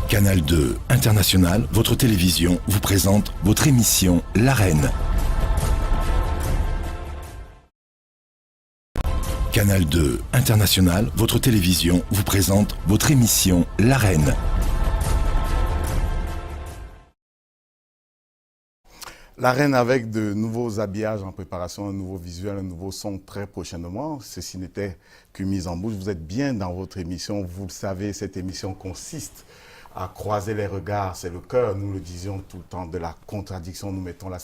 Canal 2 International, votre télévision, vous présente votre émission L'Arène. Canal 2 International, votre télévision, vous présente votre émission L'Arène. L'Arène avec de nouveaux habillages en préparation, un nouveau visuel, un nouveau son très prochainement. Ceci n'était qu'une mise en bouche. Vous êtes bien dans votre émission. Vous le savez, cette émission consiste à croiser les regards. C'est le cœur, nous le disions tout le temps, de la contradiction. Nous mettons la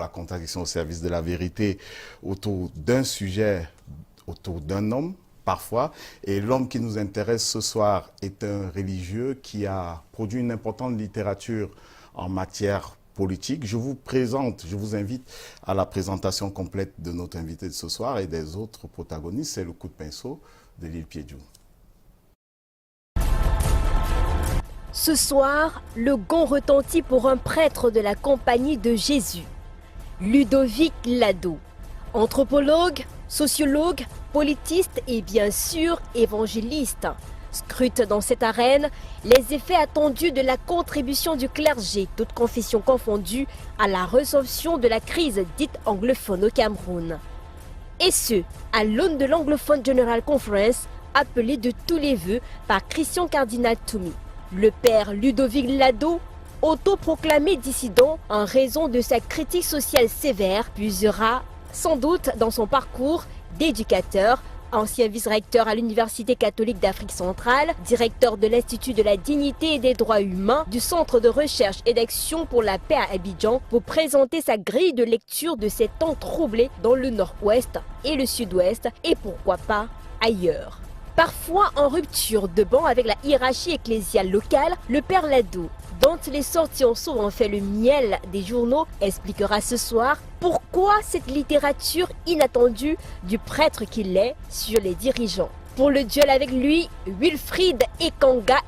contradiction au service de la vérité autour d'un sujet, autour d'un homme parfois. Et l'homme qui nous intéresse ce soir est un religieux qui a produit une importante littérature en matière politique. Je vous invite à la présentation complète de notre invité de ce soir et des autres protagonistes. C'est le coup de pinceau de Lille Piedjou. Ce soir, le gong retentit pour un prêtre de la Compagnie de Jésus, Ludovic Lado. Anthropologue, sociologue, politiste et bien sûr évangéliste. Scrute dans cette arène les effets attendus de la contribution du clergé, toutes confessions confondues, à la résolution de la crise dite anglophone au Cameroun. Et ce, à l'aune de l'Anglophone General Conference, appelée de tous les vœux par Christian Cardinal Toumi. Le père Ludovic Lado, autoproclamé dissident en raison de sa critique sociale sévère, puisera sans doute dans son parcours d'éducateur, ancien vice-recteur à l'Université catholique d'Afrique centrale, directeur de l'Institut de la dignité et des droits humains du Centre de recherche et d'action pour la paix à Abidjan, pour présenter sa grille de lecture de ces temps troublés dans le nord-ouest et le sud-ouest et pourquoi pas ailleurs. Parfois en rupture de banc avec la hiérarchie ecclésiale locale, le père Lado, dont les sorties ont souvent fait le miel des journaux, expliquera ce soir pourquoi cette littérature inattendue du prêtre qu'il est sur les dirigeants. Pour le duel avec lui, Wilfried Ekanga,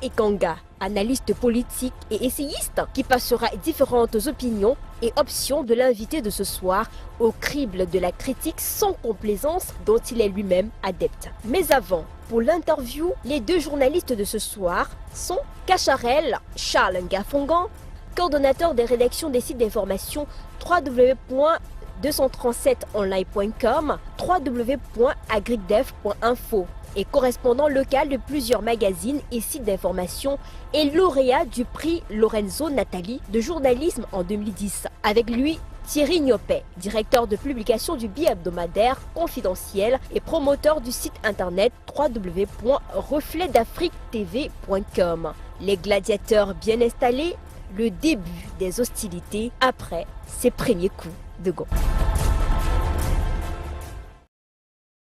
analyste politique et essayiste, qui passera différentes opinions et options de l'invité de ce soir au crible de la critique sans complaisance dont il est lui-même adepte. Mais avant, pour l'interview, les deux journalistes de ce soir sont Cacharel Charles Ngafongan, coordonnateur des rédactions des sites d'information www.237online.com, www.agricdev.info et correspondant local de plusieurs magazines et sites d'information et lauréat du prix Lorenzo Natali de journalisme en 2010. Avec lui, Thierry Niopet, directeur de publication du bi-hebdomadaire Confidentiel et promoteur du site internet www.refletdafriquetv.com. Les gladiateurs bien installés, le début des hostilités après ses premiers coups de gong.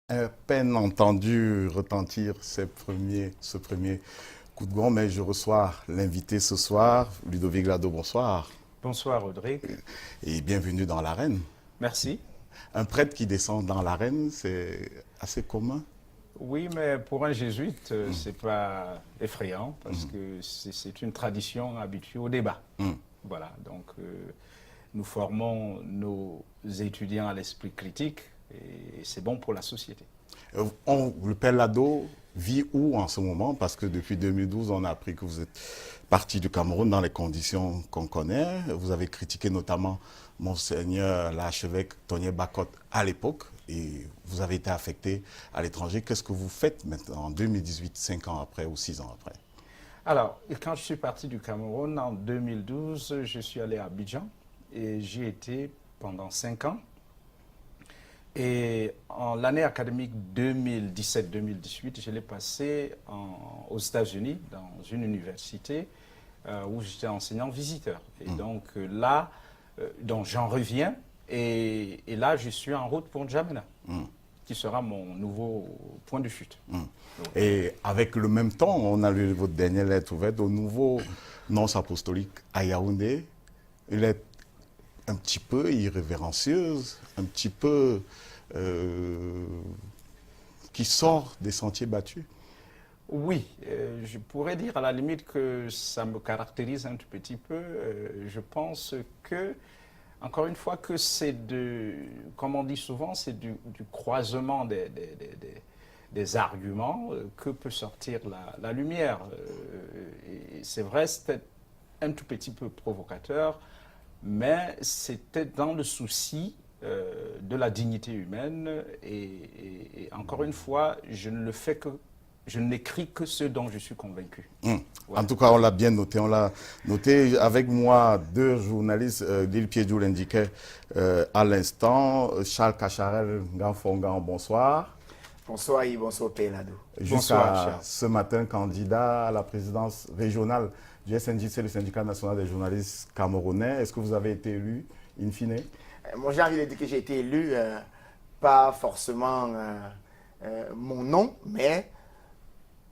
À peine entendu retentir ce premier coup de gong, mais je reçois l'invité ce soir, Ludovic Lado, bonsoir. Bonsoir Rodrigue. Et bienvenue dans l'Arène. Merci. Un prêtre qui descend dans l'Arène, c'est assez commun? Oui, mais pour un jésuite, c'est pas effrayant parce que c'est une tradition habituée au débat. Voilà, donc nous formons nos étudiants à l'esprit critique et c'est bon pour la société. Le père Lado vit où en ce moment? Parce que depuis 2012, on a appris que vous êtes parti du Cameroun dans les conditions qu'on connaît. Vous avez critiqué notamment Monseigneur l'archevêque Tony Bakot à l'époque et vous avez été affecté à l'étranger. Qu'est-ce que vous faites maintenant en 2018, 5 ans après ou 6 ans après? Alors, quand je suis parti du Cameroun en 2012, je suis allé à Abidjan et j'y étais pendant 5 ans. Et en l'année académique 2017-2018, je l'ai passé aux États-Unis, dans une université où j'étais enseignant visiteur. Et donc là, j'en reviens et là, je suis en route pour N'Djamena, qui sera mon nouveau point de chute. Et avec le même temps, on a lu votre dernière lettre ouverte au nouveau nonce apostolique à Yaoundé. Il est un petit peu irrévérencieuse, un petit peu qui sort des sentiers battus. Oui, je pourrais dire à la limite que ça me caractérise un tout petit peu. Je pense que, encore une fois, que c'est comme on dit souvent, c'est du croisement des arguments que peut sortir la lumière. Et c'est vrai, c'était un tout petit peu provocateur, mais c'était dans le souci de la dignité humaine. Et encore une fois, je n'écris que ce dont je suis convaincu. Ouais. En tout cas, on l'a bien noté. On l'a noté avec moi, deux journalistes. Lille Piedjou l'indiquait à l'instant. Charles Cacharel Nganfongan, bonsoir. Bonsoir et bonsoir Péladou. Jusqu'à ce matin, candidat à la présidence régionale du SNJC, le syndicat national des journalistes camerounais. Est-ce que vous avez été élu, in fine? Moi, j'ai envie de dire que j'ai été élu, pas forcément mon nom, mais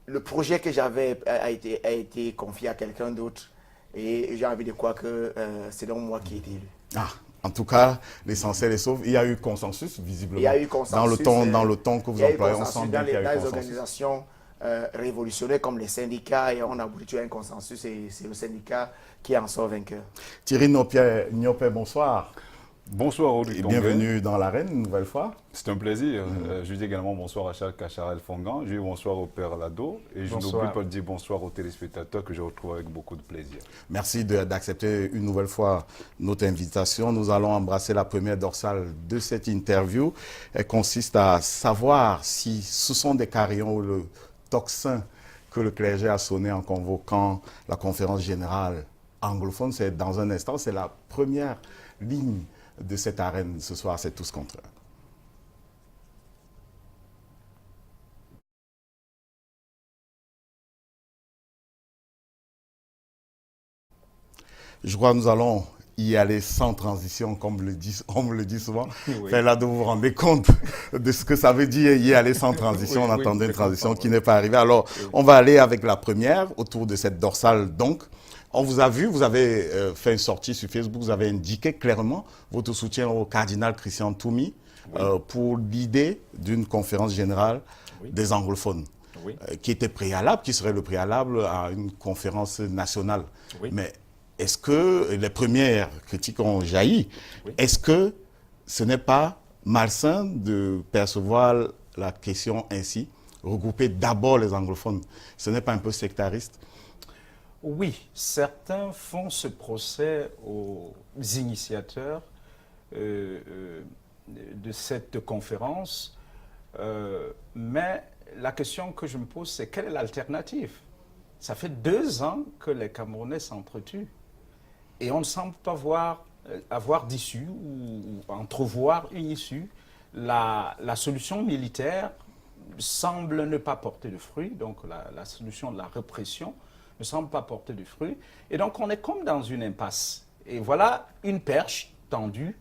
le projet que j'avais a été confié à quelqu'un d'autre. Et j'ai envie de croire que c'est donc moi qui ai été élu. En tout cas, l'essentiel est sauf. Il y a eu consensus, visiblement. Il y a eu consensus. Dans le ton que vous employez, on sent bien qu'il y a eu consensus. Dans les organisations révolutionnaires comme les syndicats, et on a abouti à un consensus et c'est le syndicat qui en sort vainqueur. Thierry Niopé, bonsoir. Bonsoir Audrey. Et bienvenue dans l'arène une nouvelle fois. C'est un plaisir. Je dis également bonsoir à Charles Cacharel Fongan, je dis bonsoir au Père Lado et je n'oublie pas de dire bonsoir aux téléspectateurs que je retrouve avec beaucoup de plaisir. Merci d'accepter une nouvelle fois notre invitation. Nous allons embrasser la première dorsale de cette interview. Elle consiste à savoir si ce sont des carillons ou le tocsin que le clergé a sonné en convoquant la conférence générale anglophone. C'est dans un instant, c'est la première ligne de cette arène ce soir, c'est tous contre un. Je crois que nous allons y aller sans transition, comme on me le dit souvent. Oui. Là, de vous vous rendre compte de ce que ça veut dire y aller sans transition. On attendait une transition qui n'est pas arrivée. Alors, on va aller avec la première autour de cette dorsale. Donc, on vous a vu, vous avez fait une sortie sur Facebook, vous avez indiqué clairement votre soutien au cardinal Christian Toumi pour l'idée d'une conférence générale des anglophones, qui était préalable, qui serait le préalable à une conférence nationale. Mais est-ce que les premières critiques ont jailli? Est-ce que ce n'est pas malsain de percevoir la question ainsi, regrouper d'abord les anglophones? Ce n'est pas un peu sectariste? Oui, certains font ce procès aux initiateurs de cette conférence, mais la question que je me pose, c'est quelle est l'alternative? Ça fait 2 ans que les Camerounais s'entretuent et on ne semble pas avoir d'issue ou entrevoir une issue. La solution militaire semble ne pas porter de fruits, donc la solution de la répression ne semble pas porter de fruits. Et donc, on est comme dans une impasse. Et voilà une perche tendue.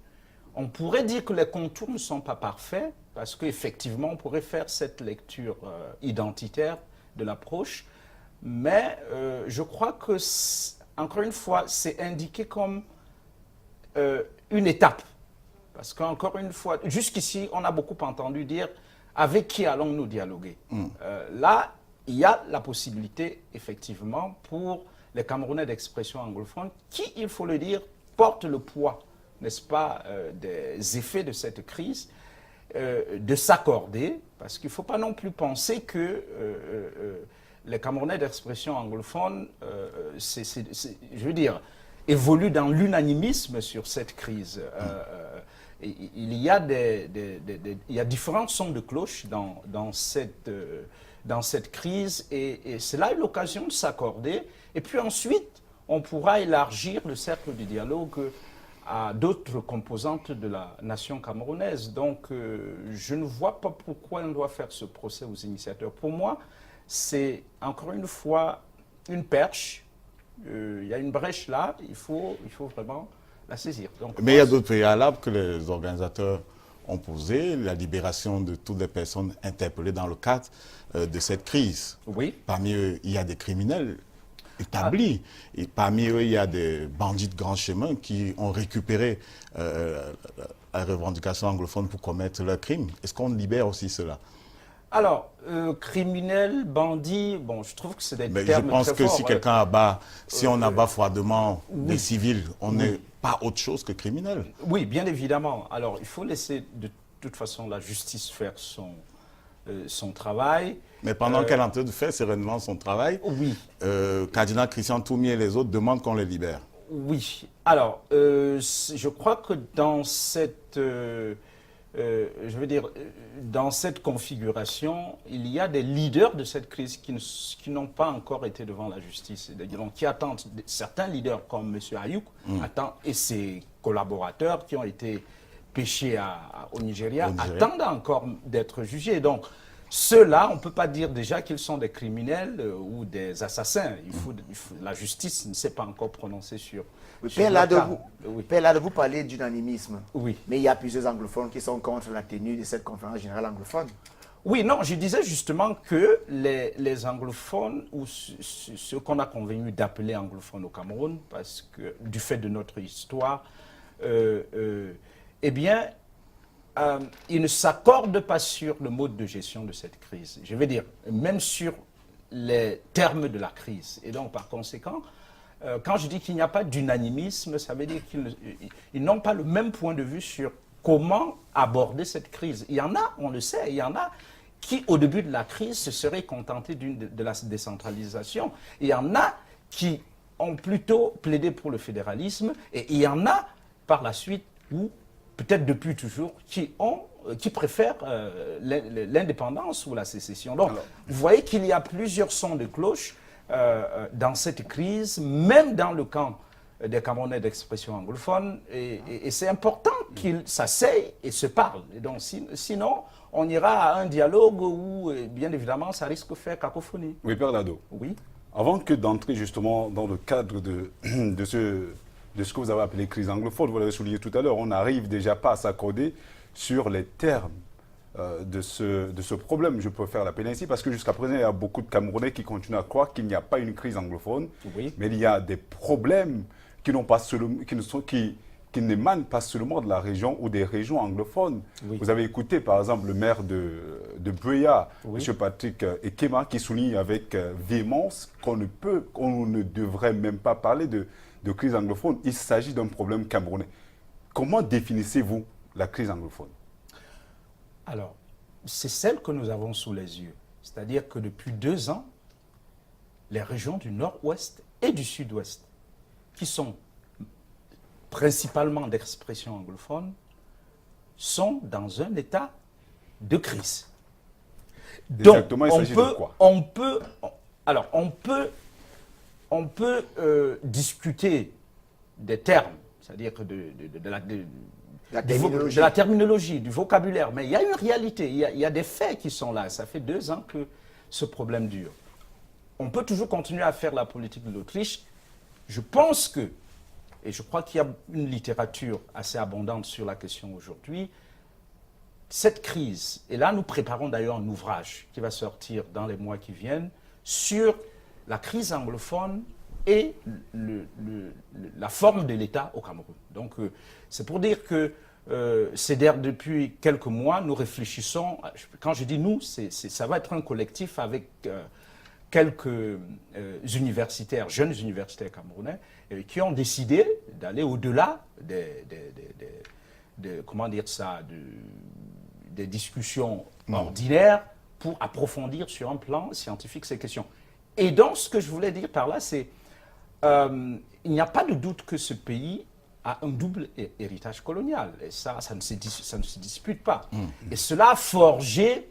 On pourrait dire que les contours ne sont pas parfaits, parce qu'effectivement, on pourrait faire cette lecture identitaire de l'approche. Mais je crois que, encore une fois, c'est indiqué comme une étape. Parce qu'encore une fois, jusqu'ici, on a beaucoup entendu dire « avec qui allons-nous dialoguer ?» Là, il y a la possibilité, effectivement, pour les Camerounais d'expression anglophone, qui, il faut le dire, portent le poids, n'est-ce pas, des effets de cette crise, de s'accorder, parce qu'il ne faut pas non plus penser que les Camerounais d'expression anglophone, je veux dire, évoluent dans l'unanimisme sur cette crise. Il y a différents sons de cloche dans cette crise et c'est là l'occasion de s'accorder. Et puis ensuite, on pourra élargir le cercle du dialogue à d'autres composantes de la nation camerounaise. Donc, je ne vois pas pourquoi on doit faire ce procès aux initiateurs. Pour moi, c'est encore une fois une perche. Il y a une brèche là, il faut vraiment la saisir. Donc, mais il y a d'autres préalables que les organisateurs ont posés, la libération de toutes les personnes interpellées dans le cadre de cette crise. Oui. Parmi eux, il y a des criminels établis. Et parmi eux, il y a des bandits de grand chemin qui ont récupéré la revendication anglophone pour commettre leurs crimes. Est-ce qu'on libère aussi cela? Alors, criminel, bandit, bon, je trouve que c'est des termes très forts. Je pense que si quelqu'un abat, si on abat froidement des civils, on n'est pas autre chose que criminel. Oui, bien évidemment. Alors, il faut laisser de toute façon la justice faire son travail. Mais pendant qu'elle est en train de faire sereinement son travail, Oui. Cardinal Christian Tourmier et les autres demandent qu'on les libère. Oui. Alors, je crois que dans cette, dans cette configuration, il y a des leaders de cette crise qui n'ont pas encore été devant la justice. Donc, qui attendent, certains leaders comme M. Ayouk attendent, et ses collaborateurs qui ont été pêchés au Nigeria, attendent encore d'être jugés. Donc, ceux-là, on ne peut pas dire déjà qu'ils sont des criminels ou des assassins. La justice ne s'est pas encore prononcée sur. Père Lado, vous parlez d'unanimisme. Oui. Mais il y a plusieurs anglophones qui sont contre la tenue de cette conférence générale anglophone. Oui, non, je disais justement que les anglophones, ou ceux qu'on a convenu d'appeler anglophones au Cameroun, parce que du fait de notre histoire, eh bien, ils ne s'accordent pas sur le mode de gestion de cette crise. Je veux dire, même sur les termes de la crise. Et donc, par conséquent, quand je dis qu'il n'y a pas d'unanimisme, ça veut dire qu'ils n'ont pas le même point de vue sur comment aborder cette crise. Il y en a, on le sait, il y en a qui, au début de la crise, se seraient contentés de la décentralisation. Il y en a qui ont plutôt plaidé pour le fédéralisme. Et il y en a, par la suite, ou peut-être depuis toujours, qui préfèrent l'indépendance ou la sécession. Donc, vous voyez qu'il y a plusieurs sons de cloche dans cette crise, même dans le camp des Camerounais d'expression anglophone, et c'est important qu'ils s'asseyent et se parlent. Et donc, sinon, on ira à un dialogue où, bien évidemment, ça risque de faire cacophonie. Oui, Père Lado. Oui. Avant que d'entrer justement dans le cadre de ce que vous avez appelé crise anglophone, vous l'avez souligné tout à l'heure, on n'arrive déjà pas à s'accorder sur les termes de ce problème, je peux faire l'appel ainsi, parce que jusqu'à présent, il y a beaucoup de Camerounais qui continuent à croire qu'il n'y a pas une crise anglophone, Oui. mais il y a des problèmes qui n'émanent pas seulement de la région ou des régions anglophones. Oui. Vous avez écouté, par exemple, le maire de Buea, Oui. M. Patrick Ekema, qui souligne avec véhémence qu'on ne devrait même pas parler de crise anglophone. Il s'agit d'un problème camerounais. Comment définissez-vous la crise anglophone? Alors, c'est celle que nous avons sous les yeux. C'est-à-dire que depuis 2 ans, les régions du nord-ouest et du sud-ouest, qui sont principalement d'expression anglophone, sont dans un état de crise. Donc, Exactement, il s'agit de quoi? On peut discuter des termes, c'est-à-dire de la terminologie, du vocabulaire, mais il y a une réalité, il y a des faits qui sont là. Ça fait 2 ans que ce problème dure. On peut toujours continuer à faire la politique de l'Autriche. Je pense que, et je crois qu'il y a une littérature assez abondante sur la question aujourd'hui, cette crise, et là nous préparons d'ailleurs un ouvrage qui va sortir dans les mois qui viennent, sur la crise anglophone et la forme de l'État au Cameroun. Donc c'est pour dire que depuis quelques mois, nous réfléchissons, quand je dis nous, ça va être un collectif avec quelques universitaires, jeunes universitaires camerounais, qui ont décidé d'aller au-delà des discussions ordinaires pour approfondir sur un plan scientifique ces questions. Et donc, ce que je voulais dire par là, c'est il n'y a pas de doute que ce pays a un double héritage colonial. Et ça ne se dispute pas. Et cela a forgé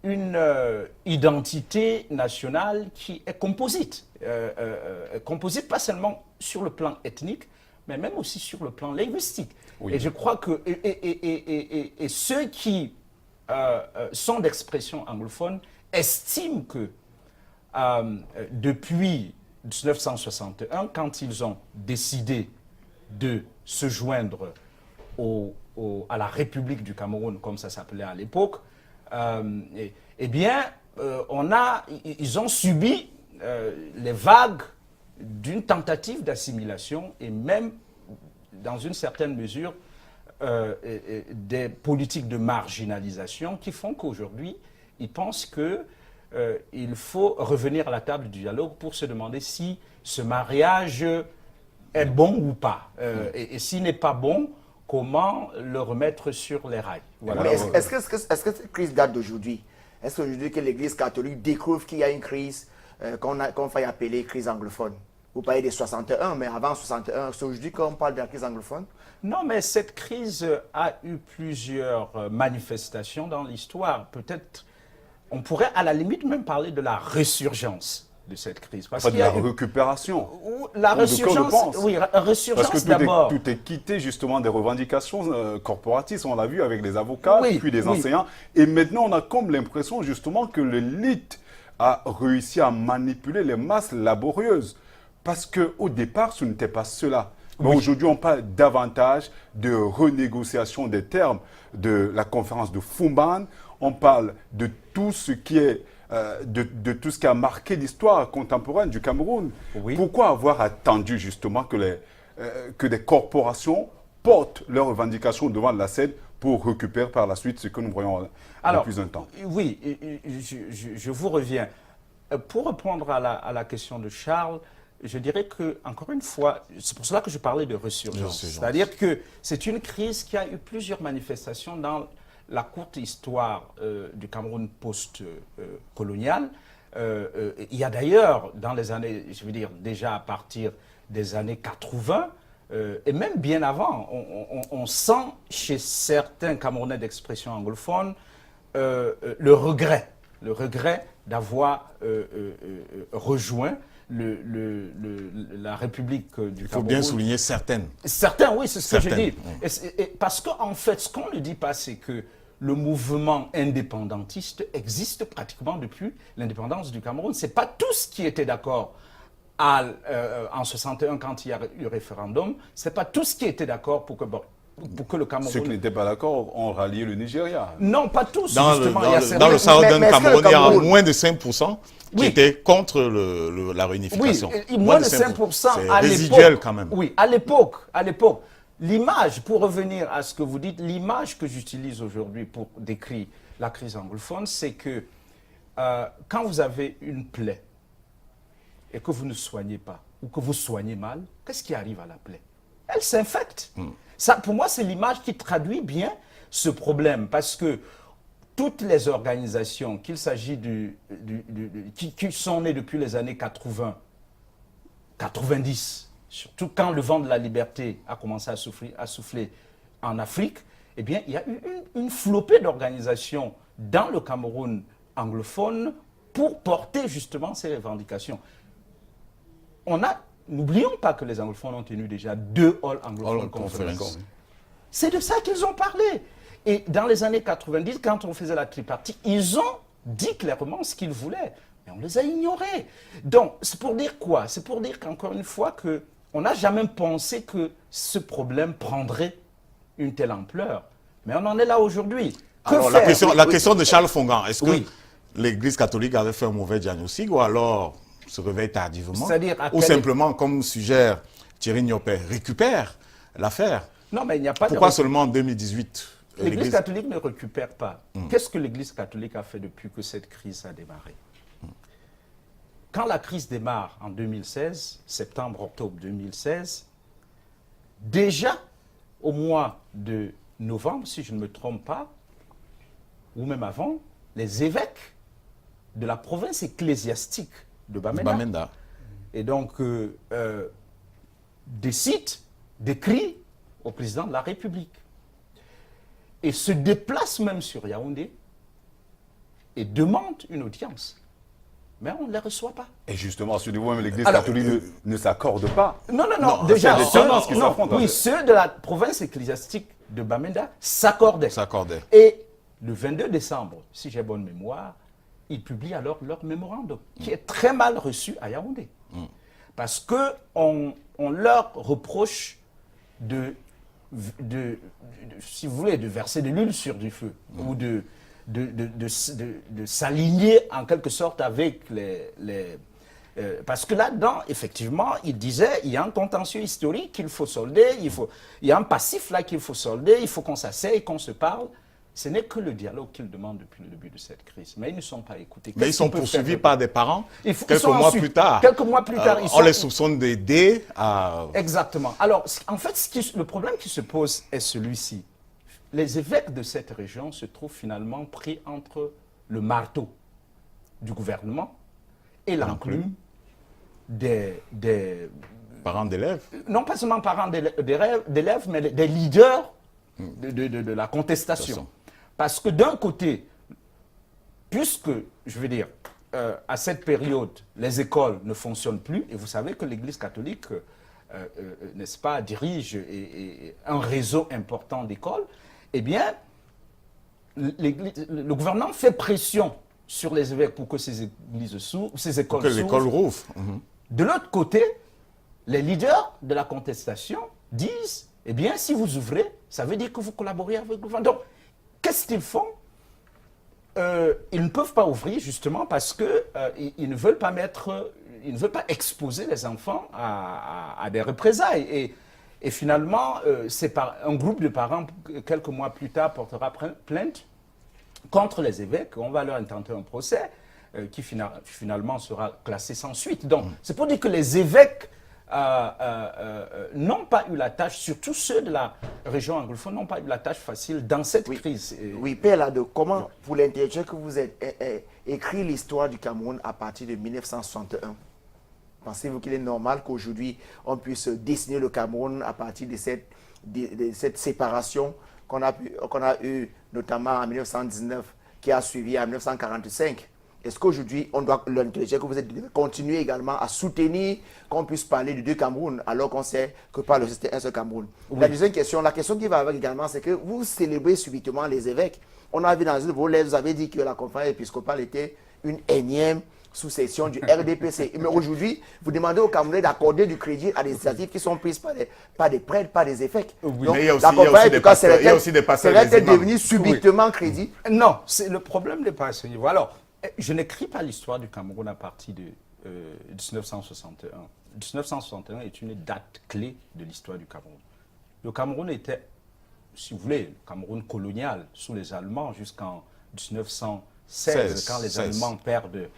une identité nationale qui est composite. Composite pas seulement sur le plan ethnique, mais même aussi sur le plan linguistique. Oui. Et je crois que ceux qui sont d'expression anglophone estiment que depuis 1961, quand ils ont décidé de se joindre à la République du Cameroun, comme ça s'appelait à l'époque, eh bien, ils ont subi les vagues d'une tentative d'assimilation et même, dans une certaine mesure, des politiques de marginalisation qui font qu'aujourd'hui, ils pensent qu'il faut revenir à la table du dialogue pour se demander si ce mariage est bon ou pas. Et s'il n'est pas bon, comment le remettre sur les rails. Voilà. Mais est-ce que cette crise date d'aujourd'hui? Est-ce qu'aujourd'hui que l'Église catholique découvre qu'il y a une crise qu'on faille appeler crise anglophone? Vous parlez des 61, mais avant 61, c'est aujourd'hui qu'on parle de la crise anglophone? Non, mais cette crise a eu plusieurs manifestations dans l'histoire. Peut-être, on pourrait à la limite même parler de la résurgence de cette crise. Parce qu'il y a la récupération. La résurgence, oui, résurgence parce que d'abord. Tout est quitté justement des revendications corporatistes. On l'a vu avec les avocats, puis les enseignants. Et maintenant, on a comme l'impression justement que l'élite a réussi à manipuler les masses laborieuses. Parce qu'au départ, ce n'était pas cela. Mais aujourd'hui, on parle davantage de renégociation des termes de la conférence de Fumban. On parle de tout ce qui est, de tout ce qui a marqué l'histoire contemporaine du Cameroun. Oui. Pourquoi avoir attendu justement que des corporations portent leurs revendications devant la scène pour récupérer par la suite ce que nous voyons depuis un temps? Oui, je vous reviens. Pour répondre à la question de Charles, je dirais que, encore une fois, c'est pour cela que je parlais de résurgence. C'est-à-dire que c'est une crise qui a eu plusieurs manifestations dans la courte histoire du Cameroun post-colonial. Il y a d'ailleurs, dans les années, je veux dire, déjà à partir des années 80, et même bien avant, on sent chez certains Camerounais d'expression anglophone le regret d'avoir rejoint la République du Cameroun. Il faut bien souligner certaines. Certains, oui, c'est ce que je dis. Parce qu'en fait, ce qu'on ne dit pas, c'est que le mouvement indépendantiste existe pratiquement depuis l'indépendance du Cameroun. Ce n'est pas tous qui étaient d'accord en 61 quand il y a eu référendum. Ce n'est pas tous qui étaient d'accord pour que le Cameroun... Ceux qui n'étaient pas d'accord ont rallié le Nigeria. Non, pas tous, dans justement. Dans le Southern Cameroun, il y a moins de 5% qui étaient contre la réunification. Oui, moins de 5% à l'époque. C'est résiduel quand même. Oui, à l'époque. L'image, pour revenir à ce que vous dites, l'image que j'utilise aujourd'hui pour décrire la crise anglophone, c'est que quand vous avez une plaie et que vous ne soignez pas, ou que vous soignez mal, qu'est-ce qui arrive à la plaie? Elle s'infecte. Ça, pour moi, c'est l'image qui traduit bien ce problème, parce que toutes les organisations, qu'il s'agit qui sont nées depuis les années 80, 90, surtout quand le vent de la liberté a commencé à souffler en Afrique, eh bien, il y a eu une flopée d'organisations dans le Cameroun anglophone pour porter justement ces revendications. N'oublions pas que les anglophones ont tenu déjà 2 All Anglophone Conference. C'est de ça qu'ils ont parlé. Et dans les années 90, quand on faisait la tripartite, ils ont dit clairement ce qu'ils voulaient. Mais on les a ignorés. Donc, c'est pour dire quoi? C'est pour dire qu'encore une fois, on n'a jamais pensé que ce problème prendrait une telle ampleur. Mais on en est là aujourd'hui. Alors, la question de Charles Fongan, est-ce que l'Église catholique avait fait un mauvais diagnostic ou alors se réveille tardivement? Ou simplement, comme suggère Thierry Niopé, récupère l'affaire? Non, mais il n'y a pas Pourquoi seulement en 2018 l'Église catholique ne récupère pas. Qu'est-ce que l'Église catholique a fait depuis que cette crise a démarré? Quand la crise démarre en 2016, septembre-octobre 2016, déjà au mois de novembre, si je ne me trompe pas, ou même avant, les évêques de la province ecclésiastique de Bamenda. Et donc, d'écrire au président de la République. Et se déplace même sur Yaoundé et demande une audience. Mais on ne les reçoit pas. Et justement, à ce niveau, l'Église catholique ne s'accorde pas. Non. Déjà, ceux de la province ecclésiastique de Bamenda s'accordaient. Et le 22 décembre, si j'ai bonne mémoire, ils publient alors leur mémorandum, qui est très mal reçu à Yaoundé. Parce qu'on leur reproche si vous voulez, de verser de l'huile sur du feu, ou de s'aligner en quelque sorte avec parce que là-dedans, effectivement, il disait, il y a un contentieux historique qu'il faut solder, il y a un passif là qu'il faut solder, il faut qu'on s'asseye, qu'on se parle. Ce n'est que le dialogue qu'ils demandent depuis le début de cette crise. Mais ils ne sont pas écoutés. Mais ils sont poursuivis par des parents quelques mois plus tard. On les soupçonne d'aider à... Exactement. Alors, en fait, le problème qui se pose est celui-ci. Les évêques de cette région se trouvent finalement pris entre le marteau du gouvernement et l'enclume des parents d'élèves. Non pas seulement parents d'élèves, mais des leaders de la contestation. Parce que d'un côté, puisque, je veux dire, à cette période, les écoles ne fonctionnent plus, et vous savez que l'Église catholique, n'est-ce pas, dirige un réseau important d'écoles, eh bien, le gouvernement fait pression sur les évêques pour que ces écoles s'ouvrent. Que l'école rouvre. De l'autre côté, les leaders de la contestation disent, eh bien, si vous ouvrez, ça veut dire que vous collaborez avec le gouvernement. Donc, qu'est-ce qu'ils font? Ils ne peuvent pas ouvrir, justement, parce qu'ils ne veulent pas ils ne veulent pas exposer les enfants à des représailles. Et finalement, un groupe de parents, quelques mois plus tard, portera plainte contre les évêques. On va leur intenter un procès qui finalement sera classé sans suite. Donc, c'est pour dire que les évêques n'ont pas eu la tâche, surtout ceux de la région anglophone, n'ont pas eu la tâche facile dans cette crise. Oui, Père Lado, comment, pour l'intellectuel que vous êtes, écrit l'histoire du Cameroun à partir de 1961? Pensez-vous qu'il est normal qu'aujourd'hui, on puisse dessiner le Cameroun à partir de cette séparation qu'on a eue notamment en 1919, qui a suivi en 1945? Est-ce qu'aujourd'hui, l'intellectuel que vous êtes, continuer également à soutenir qu'on puisse parler de deux Cameroun, alors qu'on sait que par le c'était un seul Cameroun? Oui. La deuxième question, la question qui va avec également, c'est que vous célébrez subitement les évêques. On a vu dans une de vos lettres, vous avez dit que la conférence épiscopale était une énième sous-section du RDPC. Mais aujourd'hui, vous demandez aux Camerounais d'accorder du crédit à des initiatives qui sont prises par des prêtres, par des évêques. Oui. Donc, mais il y a aussi des pasteurs. Serait-elle devenue subitement crédit? Non, le problème n'est pas à ce niveau. Alors, je n'écris pas l'histoire du Cameroun à partir de 1961. 1961 est une date clé de l'histoire du Cameroun. Le Cameroun était, si vous voulez, le Cameroun colonial sous les Allemands jusqu'en 1916, quand les Allemands perdent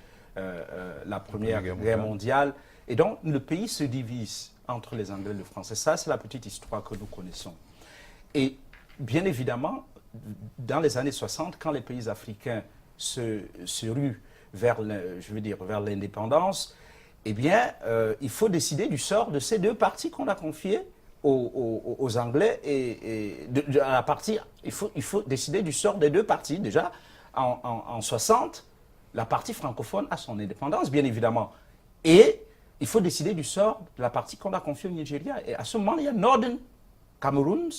la Première Guerre mondiale. Et donc, le pays se divise entre les Anglais et les Français. Ça, c'est la petite histoire que nous connaissons. Et bien évidemment, dans les années 60, quand les pays africains se ruent vers l'indépendance, eh bien, il faut décider du sort de ces deux parties qu'on a confiées aux Anglais. Il faut décider du sort des deux parties. Déjà, en 60, la partie francophone a son indépendance, bien évidemment. Et il faut décider du sort de la partie qu'on a confiée au Nigeria. Et à ce moment, il y a Northern Cameroons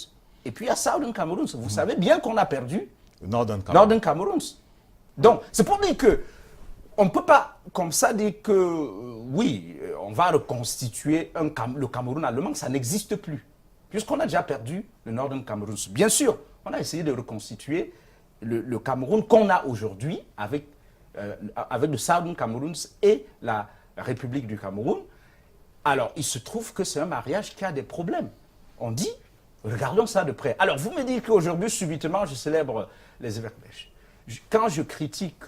et puis il y a Southern Cameroons. Vous savez bien qu'on a perdu Northern Cameroons. Donc, c'est pour dire que on ne peut pas, comme ça, dire que oui, on va reconstituer le Cameroun allemand, ça n'existe plus. Puisqu'on a déjà perdu le Northern Cameroons. Bien sûr, on a essayé de reconstituer le Cameroun qu'on a aujourd'hui avec le Southern Cameroons et la République du Cameroun. Alors, il se trouve que c'est un mariage qui a des problèmes. On dit, regardons ça de près. Alors, vous me dites qu'aujourd'hui, subitement, je célèbre les évêques. Quand je critique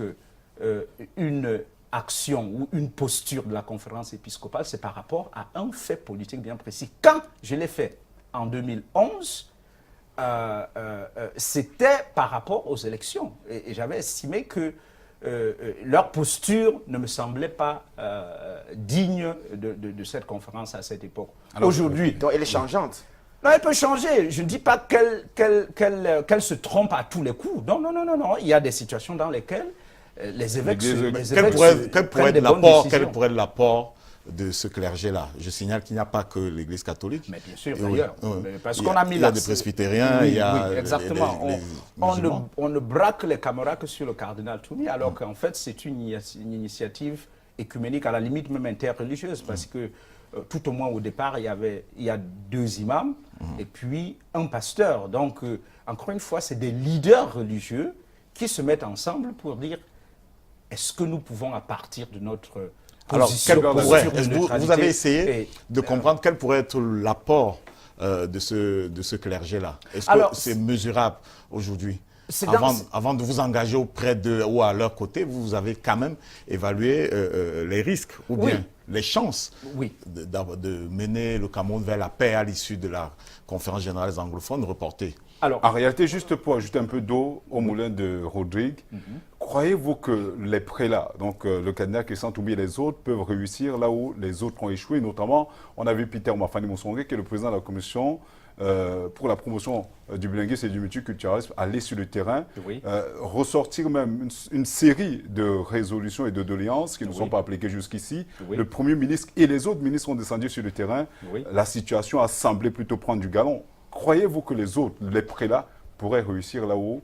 une action ou une posture de la conférence épiscopale, c'est par rapport à un fait politique bien précis. Quand je l'ai fait en 2011, c'était par rapport aux élections. Et j'avais estimé que leur posture ne me semblait pas digne de cette conférence à cette époque. Aujourd'hui... Donc elle est changeante. Non, elle peut changer. Je ne dis pas qu'elle se trompe à tous les coups. Non. Il y a des situations dans lesquelles les évêques... Quel pourrait être l'apport de ce clergé-là? Je signale qu'il n'y a pas que l'Église catholique. Mais bien sûr, d'ailleurs. Parce qu'on a mis il y a des presbytériens, il y a... Exactement. On ne braque les caméras que sur le cardinal Toumi, alors qu'en fait, c'est une initiative écuménique, à la limite même interreligieuse, parce que tout au moins au départ, il y a 2 imams et puis un pasteur. Donc, encore une fois, c'est des leaders religieux qui se mettent ensemble pour dire est-ce que nous pouvons, à partir de notre position... Alors, vous avez essayé de comprendre quel pourrait être l'apport de ce clergé-là? Est-ce que c'est mesurable aujourd'hui? Avant de vous engager auprès d'eux ou à leur côté, vous avez quand même évalué les risques ou bien les chances de mener le Cameroun vers la paix à l'issue de la conférence générale des anglophones reportée. Alors, en réalité, juste pour ajouter un peu d'eau au moulin de Rodrigue, croyez-vous que les prélats, donc le cardinal Christian Toumi et les autres, peuvent réussir là où les autres ont échoué? Notamment, on a vu Peter Mafani Moussongé, qui est le président de la commission pour la promotion du bilinguisme et du multiculturalisme, aller sur le terrain, ressortir même une série de résolutions et de doléances qui ne sont pas appliquées jusqu'ici. Le Premier ministre et les autres ministres ont descendu sur le terrain. La situation a semblé plutôt prendre du galon. Croyez-vous que les autres, les prélats, pourraient réussir là où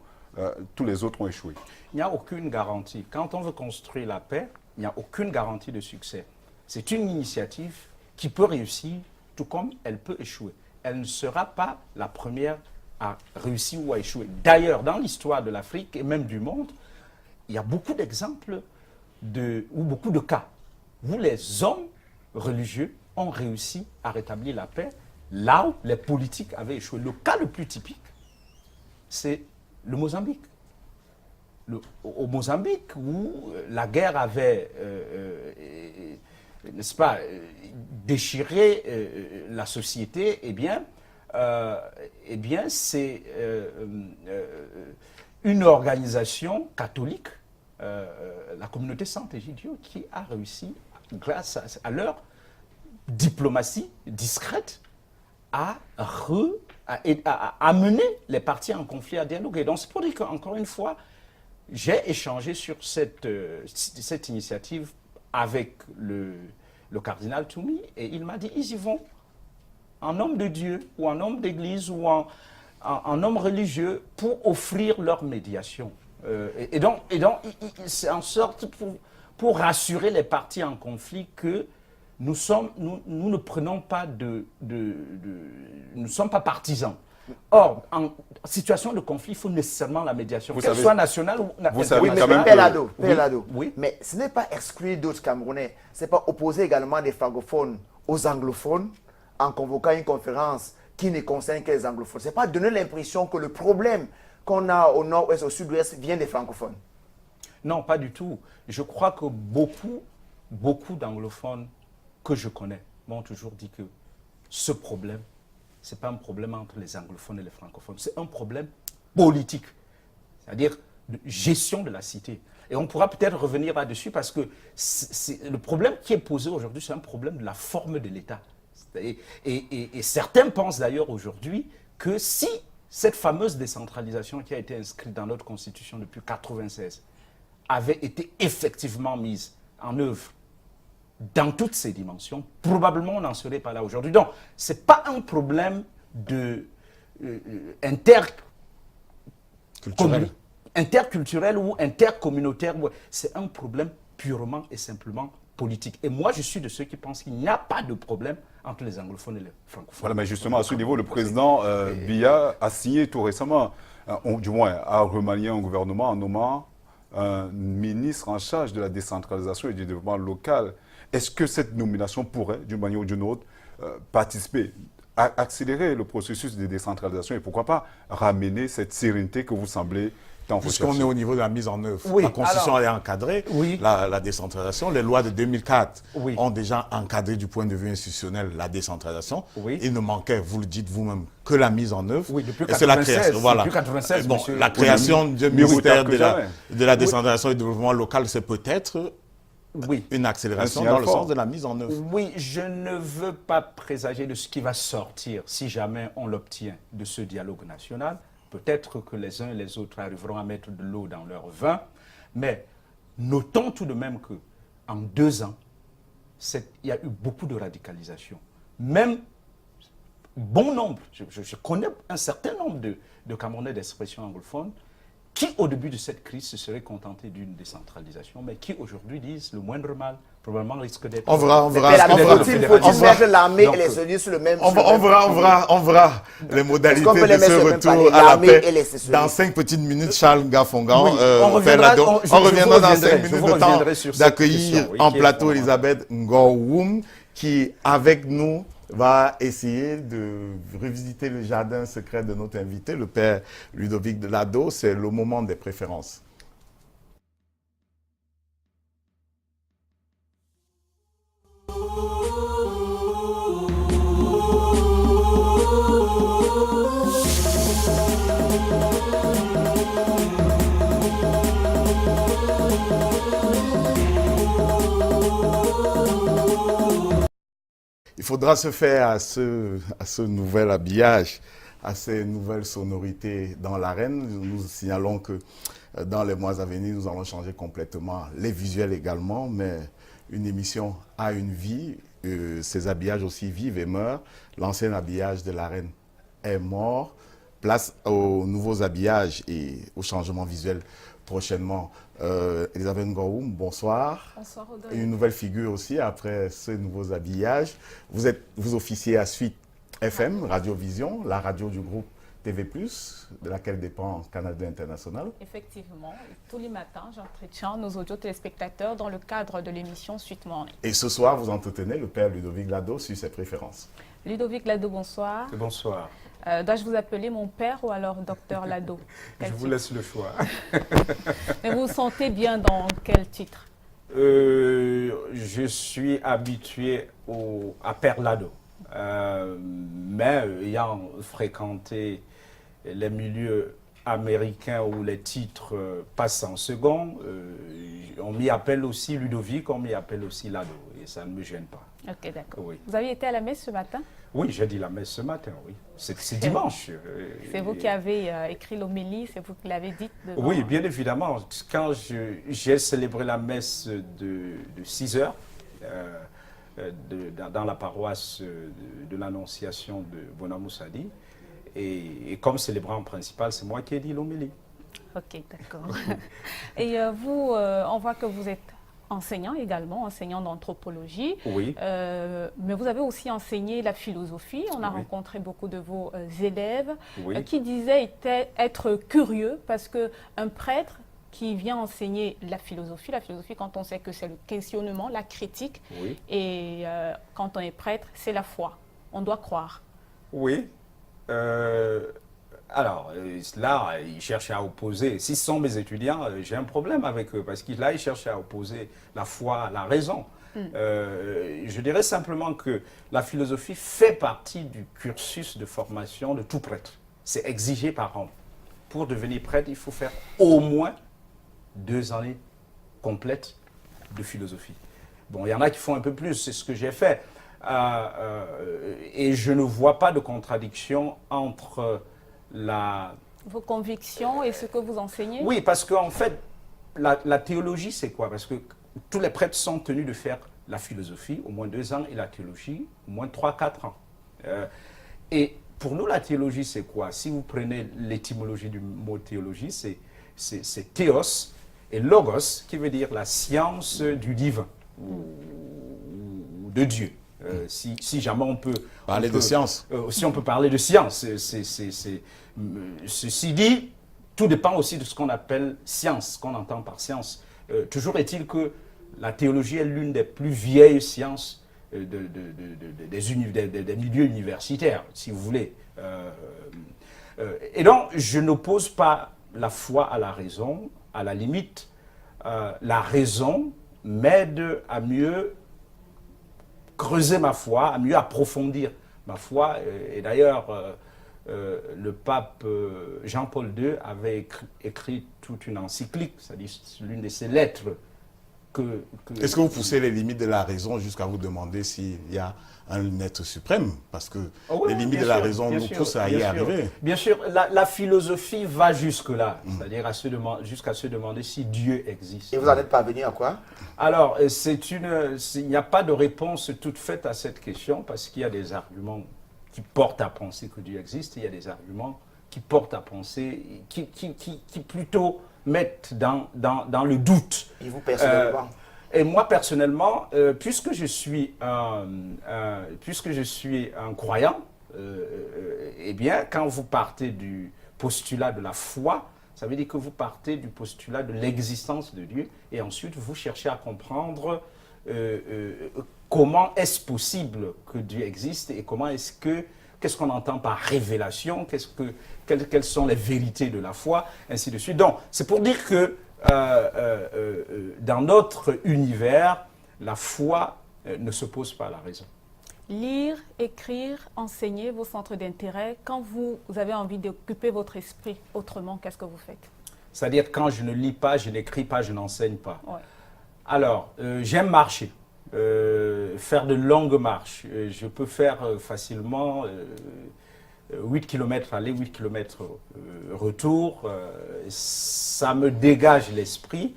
tous les autres ont échoué? Il n'y a aucune garantie. Quand on veut construire la paix, il n'y a aucune garantie de succès. C'est une initiative qui peut réussir, tout comme elle peut échouer. Elle ne sera pas la première à réussir ou à échouer. D'ailleurs, dans l'histoire de l'Afrique et même du monde, il y a beaucoup d'exemples ou beaucoup de cas où les hommes religieux ont réussi à rétablir la paix là où les politiques avaient échoué. Le cas le plus typique, c'est le Mozambique. Au Mozambique, où la guerre avait, n'est-ce pas, déchiré la société, eh bien c'est une organisation catholique, la communauté Saint-Égidio, qui a réussi, grâce à leur diplomatie discrète, à amener les parties en conflit à dialoguer. Donc c'est pour dire qu'encore une fois, j'ai échangé sur cette initiative avec le cardinal Toumi et il m'a dit, ils y vont en homme de Dieu ou en homme d'église ou en homme religieux pour offrir leur médiation. Et donc c'est en sorte pour rassurer les parties en conflit que nous ne prenons pas nous ne sommes pas partisans. Or, en situation de conflit, il faut nécessairement la médiation, qu'elle soit nationale ou nationale. Oui, mais ce n'est pas exclure d'autres Camerounais. Ce n'est pas opposer également des francophones aux anglophones en convoquant une conférence qui ne concerne que les anglophones. Ce n'est pas donner l'impression que le problème qu'on a au nord-ouest, au sud-ouest, vient des francophones. Non, pas du tout. Je crois que beaucoup d'anglophones que je connais m'ont toujours dit que ce problème, ce n'est pas un problème entre les anglophones et les francophones, c'est un problème politique, c'est-à-dire de gestion de la cité. Et on pourra peut-être revenir là-dessus parce que le problème qui est posé aujourd'hui, c'est un problème de la forme de l'État. Et certains pensent d'ailleurs aujourd'hui que si cette fameuse décentralisation qui a été inscrite dans notre Constitution depuis 1996 avait été effectivement mise en œuvre dans toutes ces dimensions, probablement on n'en serait pas là aujourd'hui. Donc, ce n'est pas un problème interculturel ou intercommunautaire, c'est un problème purement et simplement politique. Et moi, je suis de ceux qui pensent qu'il n'y a pas de problème entre les anglophones et les francophones. Voilà, mais justement, à ce niveau, le président Biya a signé tout récemment, du moins a remanié un gouvernement en nommant un ministre en charge de la décentralisation et du développement local. Est-ce que cette nomination pourrait, d'une manière ou d'une autre, participer, accélérer le processus de décentralisation et pourquoi pas ramener cette sérénité que vous semblez tant rechercher? Puisqu'on est au niveau de la mise en œuvre, la Constitution a encadré la décentralisation. Les lois de 2004 ont déjà encadré du point de vue institutionnel la décentralisation. Il ne manquait, vous le dites vous-même, que la mise en œuvre. Depuis 1996. Voilà. La création du ministère de la décentralisation et du développement local, c'est peut-être une accélération dans le sens de la mise en œuvre. Oui, je ne veux pas présager de ce qui va sortir si jamais on l'obtient de ce dialogue national. Peut-être que les uns et les autres arriveront à mettre de l'eau dans leur vin, mais notons tout de même qu'en 2 ans, il y a eu beaucoup de radicalisation. Même bon nombre, je connais un certain nombre de Camerounais d'expression anglophone qui, au début de cette crise, se seraient contentés d'une décentralisation, mais qui aujourd'hui disent le moindre mal, probablement risque d'être... On verra l'armée et les ENU sur le même... On verra les modalités de ce retour à la paix dans 5 petites minutes. Charles Gafongan, on reviendra dans 5 minutes, le temps d'accueillir en plateau Elisabeth Ngorwoum, qui, avec nous, va essayer de revisiter le jardin secret de notre invité, le père Ludovic Lado. C'est le moment des préférences. faudra se faire à ce nouvel habillage, à ces nouvelles sonorités dans l'arène. Nous signalons que dans les mois à venir, nous allons changer complètement les visuels également, mais une émission a une vie, ces habillages aussi vivent et meurent. L'ancien habillage de l'arène est mort. Place aux nouveaux habillages et aux changements visuels prochainement. Elisabeth Ngoum, bonsoir. Bonsoir, Audrey. Une nouvelle figure aussi après ces nouveaux habillages. Vous officiez à Suite FM, Radio Vision, la radio du groupe TV+, de laquelle dépend Canal 2 International. Effectivement, tous les matins, j'entretiens nos audio téléspectateurs dans le cadre de l'émission Suite Morning. Et ce soir, vous entretenez le père Ludovic Lado sur ses préférences. Ludovic Lado, bonsoir. Bonsoir. Dois-je vous appeler mon père ou alors docteur Lado? Je vous laisse le choix. Mais vous vous sentez bien dans quel titre? Je suis habitué à Père Lado. Mais ayant fréquenté les milieux américains où les titres passent en second, on m'y appelle aussi Ludovic, on m'y appelle aussi Lado, et ça ne me gêne pas. Ok, d'accord. Oui. Vous avez été à la messe ce matin? Oui, j'ai dit la messe ce matin, oui. C'est dimanche. C'est vous qui avez écrit l'homélie, c'est vous qui l'avez dite devant... Oui, bien évidemment. Quand j'ai célébré la messe de 6 heures, dans la paroisse de l'Annonciation de Bonamoussadi. Et comme célébrant principal, c'est moi qui ai dit l'homélie. Ok, d'accord. Et vous, on voit que vous êtes enseignant également, enseignant d'anthropologie. Oui. Mais vous avez aussi enseigné la philosophie. On a rencontré beaucoup de vos élèves qui disaient être curieux parce qu'un prêtre qui vient enseigner la philosophie quand on sait que c'est le questionnement, la critique, et quand on est prêtre, c'est la foi. On doit croire. Oui. Alors, là, ils cherchent à opposer. Si ce sont mes étudiants, j'ai un problème avec eux, parce que là, ils cherchent à opposer la foi à la raison. Je dirais simplement que la philosophie fait partie du cursus de formation de tout prêtre. C'est exigé par Rome. Pour devenir prêtre, il faut faire au moins 2 années complètes de philosophie. Bon, il y en a qui font un peu plus, c'est ce que j'ai fait. Et je ne vois pas de contradiction entre vos convictions et ce que vous enseignez? Oui, parce qu'en fait, la théologie, c'est quoi? Parce que tous les prêtres sont tenus de faire la philosophie, au moins 2 ans, et la théologie, au moins 3-4 ans. Et pour nous, la théologie, c'est quoi? Si vous prenez l'étymologie du mot théologie, c'est théos et logos, qui veut dire la science du divin, ou de Dieu. Si jamais on peut... Parler de science. Si on peut parler de science. Ceci dit, tout dépend aussi de ce qu'on appelle science, ce qu'on entend par science. Toujours est-il que la théologie est l'une des plus vieilles sciences des milieux universitaires, si vous voulez. Et donc, je n'oppose pas la foi à la raison. À la limite, la raison m'aide à mieux creuser ma foi, à mieux approfondir ma foi. Et d'ailleurs, le pape Jean-Paul II avait écrit toute une encyclique, c'est-à-dire l'une de ses lettres. Est-ce que vous poussez les limites de la raison jusqu'à vous demander s'il y a un être suprême? Parce que les limites de la raison nous poussent à y arriver. Bien sûr, la philosophie va jusque-là, c'est-à-dire jusqu'à se demander si Dieu existe. Et vous en êtes parvenu à quoi? Alors, il n'y a pas de réponse toute faite à cette question, parce qu'il y a des arguments qui portent à penser que Dieu existe, et il y a des arguments qui portent à penser, qui plutôt mettent dans le doute. Et vous personnellement? Et moi personnellement, puisque je suis un croyant, eh bien, quand vous partez du postulat de la foi, ça veut dire que vous partez du postulat de l'existence de Dieu, et ensuite vous cherchez à comprendre comment est-ce possible que Dieu existe, et qu'est-ce qu'on entend par révélation, quelles sont les vérités de la foi, ainsi de suite. Donc, c'est pour dire que dans notre univers, la foi ne s'oppose pas à la raison. Lire, écrire, enseigner vos centres d'intérêt, quand vous avez envie d'occuper votre esprit autrement, qu'est-ce que vous faites? C'est-à-dire quand je ne lis pas, je n'écris pas, je n'enseigne pas. Ouais. Alors, j'aime marcher. faire de longues marches. Je peux faire facilement 8 km aller, 8 km retour. Ça me dégage l'esprit.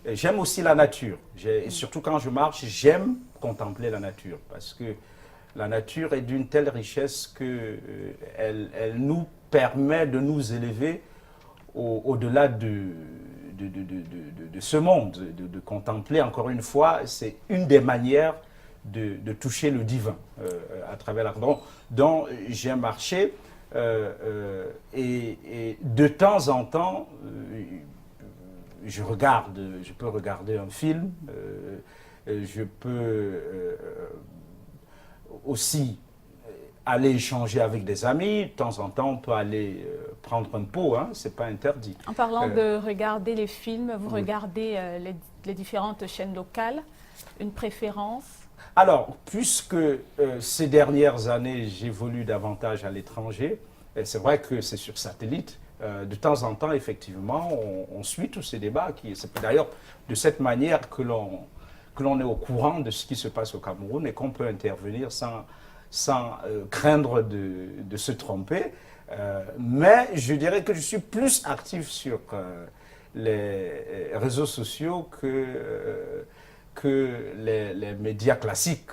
J'aime aussi la nature. Et surtout quand je marche, j'aime contempler la nature parce que la nature est d'une telle richesse qu'elle nous permet de nous élever au-delà de ce monde, de contempler, encore une fois, c'est une des manières de toucher le divin à travers l'art. Donc j'ai marché et de temps en temps, je peux regarder un film, je peux aussi aller échanger avec des amis. De temps en temps, on peut aller prendre un pot, hein, c'est pas interdit. En parlant de regarder les films, vous regardez les différentes chaînes locales, une préférence? Alors, puisque ces dernières années, j'évolue davantage à l'étranger, c'est vrai que c'est sur satellite. De temps en temps, effectivement, on suit tous ces débats. C'est d'ailleurs de cette manière que l'on est au courant de ce qui se passe au Cameroun et qu'on peut intervenir sans craindre de se tromper. Mais je dirais que je suis plus actif sur les réseaux sociaux que les médias classiques,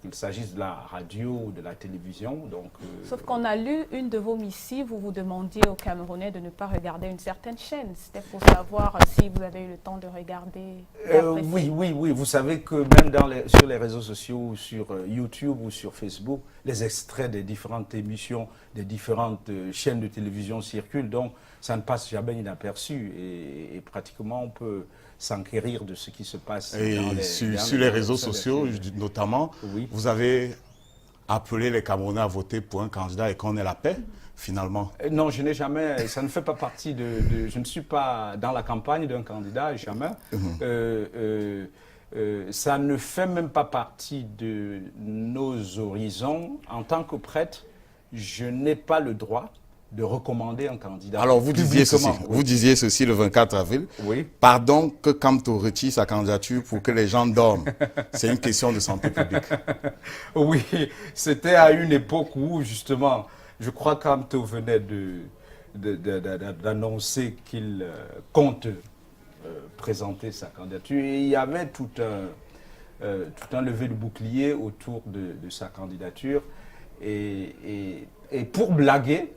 qu'il s'agisse de la radio ou de la télévision. Donc, sauf qu'on a lu une de vos missives où vous demandiez aux Camerounais de ne pas regarder une certaine chaîne. C'était pour savoir si vous avez eu le temps de regarder. Oui. Vous savez que même sur les réseaux sociaux, sur YouTube ou sur Facebook, les extraits des différentes émissions, des différentes chaînes de télévision circulent. Donc, ça ne passe jamais inaperçu. Et pratiquement, on peut s'enquérir de ce qui se passe sur les réseaux sociaux, notamment. Oui. Vous avez appelé les Camerounais à voter pour un candidat et qu'on ait la paix, finalement. Non, je n'ai jamais, ça ne fait pas partie je ne suis pas dans la campagne d'un candidat, jamais. Ça ne fait même pas partie de nos horizons. En tant que prêtre, je n'ai pas le droit de recommander un candidat. Alors, vous disiez ceci le 24 avril. Oui. Pardon que Kamto retire sa candidature pour que les gens dorment. C'est une question de santé publique. Oui, c'était à une époque où, justement, je crois que Kamto venait d'annoncer qu'il compte présenter sa candidature. Et il y avait tout un lever de bouclier autour de sa candidature. Et pour blaguer,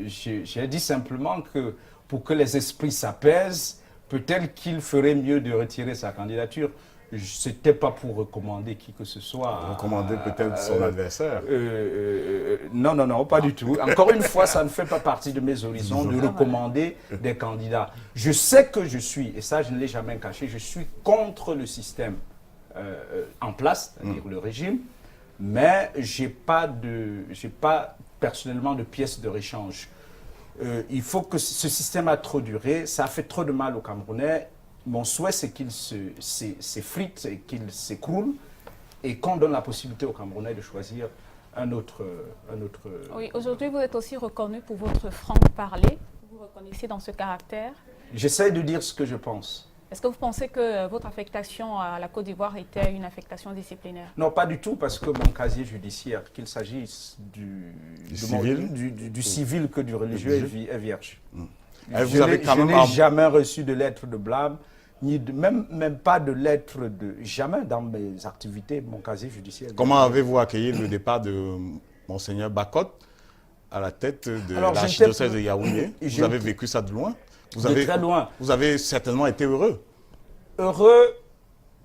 j'ai dit simplement que pour que les esprits s'apaisent, peut-être qu'il ferait mieux de retirer sa candidature. Ce n'était pas pour recommander qui que ce soit. Recommander peut-être son adversaire. Non, pas du tout. Encore une fois, ça ne fait pas partie de mes horizons de recommander des candidats. Je sais que je suis, et ça je ne l'ai jamais caché, je suis contre le système en place, c'est-à-dire le régime, mais je n'ai pas personnellement de pièces de réchange. Il faut que ce système a trop duré, ça a fait trop de mal aux Camerounais. Mon souhait, c'est qu'il s'effrite et qu'il s'écroule et qu'on donne la possibilité aux Camerounais de choisir un autre. Oui, aujourd'hui, vous êtes aussi reconnu pour votre franc-parler. Vous vous reconnaissez dans ce caractère? J'essaie de dire ce que je pense. Est-ce que vous pensez que votre affectation à la Côte d'Ivoire était une affectation disciplinaire? Non, pas du tout, parce que mon casier judiciaire, qu'il s'agisse du civil que du religieux, est vierge. Je n'ai jamais reçu de lettre de blâme, ni même pas de lettre jamais dans mes activités, mon casier judiciaire. Comment avez-vous accueilli le départ de Monseigneur Bakot à la tête de l'archidiocèse de Yaoundé? Vous avez vécu ça de loin? De très loin. Vous avez certainement été heureux. Heureux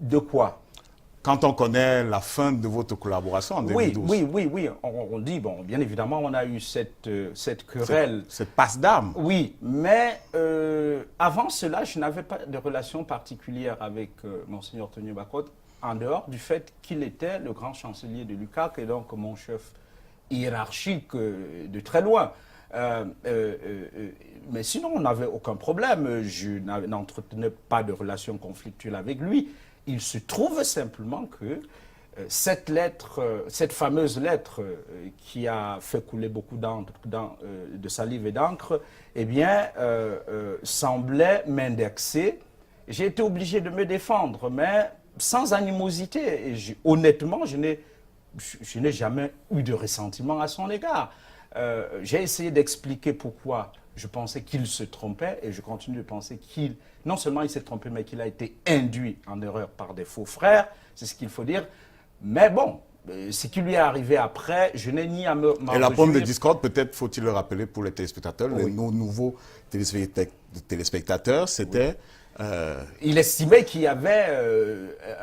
de quoi? Quand on connaît la fin de votre collaboration en 2012. Oui. On dit, bon, bien évidemment, on a eu cette querelle. Cette passe d'âme. Oui, mais avant cela, je n'avais pas de relation particulière avec Monseigneur Tony Bakot, en dehors du fait qu'il était le grand chancelier de l'UCAC et donc mon chef hiérarchique de très loin. Mais sinon, on n'avait aucun problème. Je n'entretenais pas de relation conflictuelle avec lui. Il se trouve simplement que cette fameuse lettre qui a fait couler beaucoup de salive et d'encre, eh bien, semblait m'indexer. J'ai été obligé de me défendre, mais sans animosité. Et honnêtement, je n'ai jamais eu de ressentiment à son égard. J'ai essayé d'expliquer pourquoi je pensais qu'il se trompait et je continue de penser qu'il, non seulement il s'est trompé, mais qu'il a été induit en erreur par des faux frères, c'est ce qu'il faut dire. Mais bon, ce qui lui est arrivé après, je n'ai ni à me Et la pomme de discorde, peut-être faut-il le rappeler pour les téléspectateurs, nos nouveaux téléspectateurs, c'était... Il estimait qu'il y avait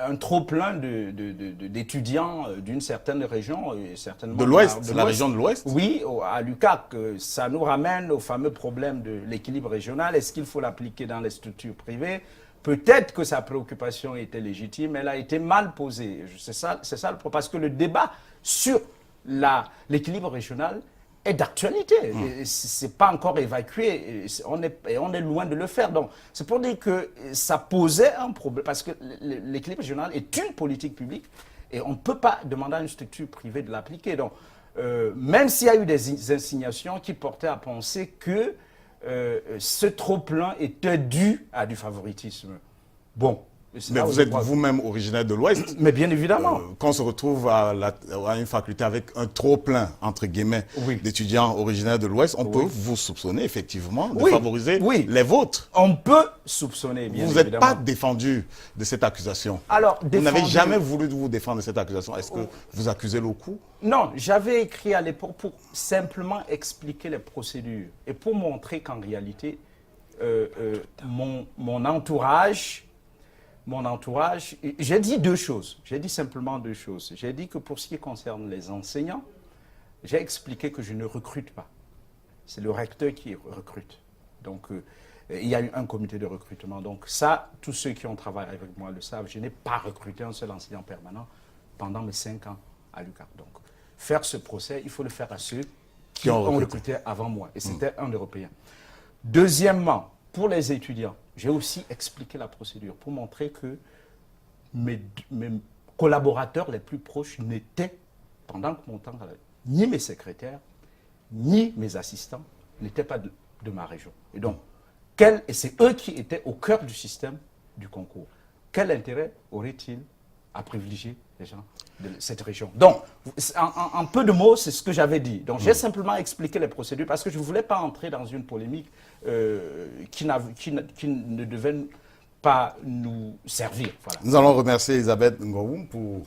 un trop-plein d'étudiants d'une certaine région. Certainement de l'Ouest, la région de l'Ouest. Oui, à l'UQAC. Ça nous ramène au fameux problème de l'équilibre régional. Est-ce qu'il faut l'appliquer dans les structures privées? Peut-être que sa préoccupation était légitime, elle a été mal posée. C'est ça le problème. Parce que le débat sur l'équilibre régional est d'actualité. Ce n'est pas encore évacué. On est loin de le faire. Donc, c'est pour dire que ça posait un problème. Parce que l'équilibre régional est une politique publique et on ne peut pas demander à une structure privée de l'appliquer. Donc, même s'il y a eu des insignations qui portaient à penser que ce trop-plein était dû à du favoritisme. Bon. Mais vous êtes vous-même originaire de l'Ouest. Mais bien évidemment. Quand on se retrouve à une faculté avec un trop-plein, entre guillemets, d'étudiants originaires de l'Ouest, on peut vous soupçonner effectivement de favoriser les vôtres. On peut soupçonner, bien évidemment. Vous n'êtes pas défendu de cette accusation. Alors, vous n'avez jamais voulu vous défendre de cette accusation. Est-ce que vous accusez le coup? Non, j'avais écrit à l'époque pour simplement expliquer les procédures et pour montrer qu'en réalité, mon entourage, j'ai dit deux choses. J'ai dit simplement deux choses. J'ai dit que pour ce qui concerne les enseignants, j'ai expliqué que je ne recrute pas. C'est le recteur qui recrute. Donc, il y a eu un comité de recrutement. Donc ça, tous ceux qui ont travaillé avec moi le savent. Je n'ai pas recruté un seul enseignant permanent pendant mes 5 ans à l'UQAC. Donc, faire ce procès, il faut le faire à ceux qui ont recruté avant moi. Et c'était un Européen. Deuxièmement, pour les étudiants, j'ai aussi expliqué la procédure pour montrer que mes collaborateurs les plus proches n'étaient, pendant mon temps, ni mes secrétaires, ni mes assistants, n'étaient pas de ma région. Et donc, et c'est eux qui étaient au cœur du système du concours. Quel intérêt aurait-il à privilégier les gens de cette région? Donc, en peu de mots, c'est ce que j'avais dit. Donc, j'ai simplement expliqué les procédures parce que je ne voulais pas entrer dans une polémique qui ne devait pas nous servir. Voilà. Nous allons remercier Elisabeth Ngoum pour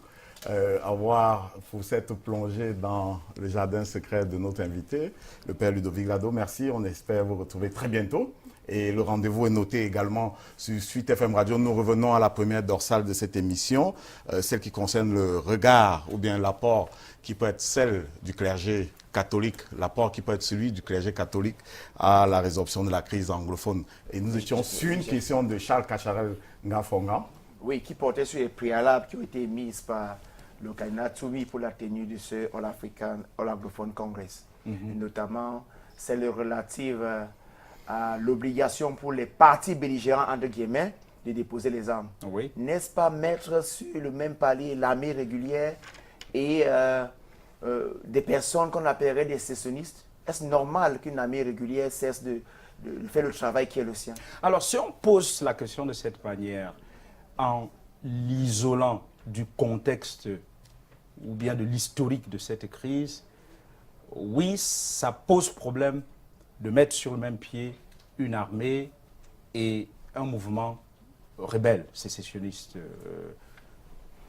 cette plongée dans le jardin secret de notre invité, le père Ludovic Lado. Merci, on espère vous retrouver très bientôt. Et le rendez-vous est noté également sur Suite FM Radio. Nous revenons à la première dorsale de cette émission, celle qui concerne le regard ou bien l'apport qui peut être celle du clergé catholique, l'apport qui peut être celui du clergé catholique à la résorption de la crise anglophone. Et nous étions sur une question de Charles Cacharel Ngafonga. Oui, qui portait sur les préalables qui ont été mises par le candidat Tsumi pour la tenue de ce All Anglophone Congress. Notamment celle relative à l'obligation pour les partis belligérants, entre guillemets, de déposer les armes. Oui. N'est-ce pas mettre sur le même palier l'armée régulière et des personnes qu'on appellerait des sécessionnistes? Est-ce normal qu'une armée régulière cesse de faire le travail qui est le sien? Alors, si on pose la question de cette manière, en l'isolant du contexte ou bien de l'historique de cette crise, oui, ça pose problème de mettre sur le même pied une armée et un mouvement rebelle, sécessionniste.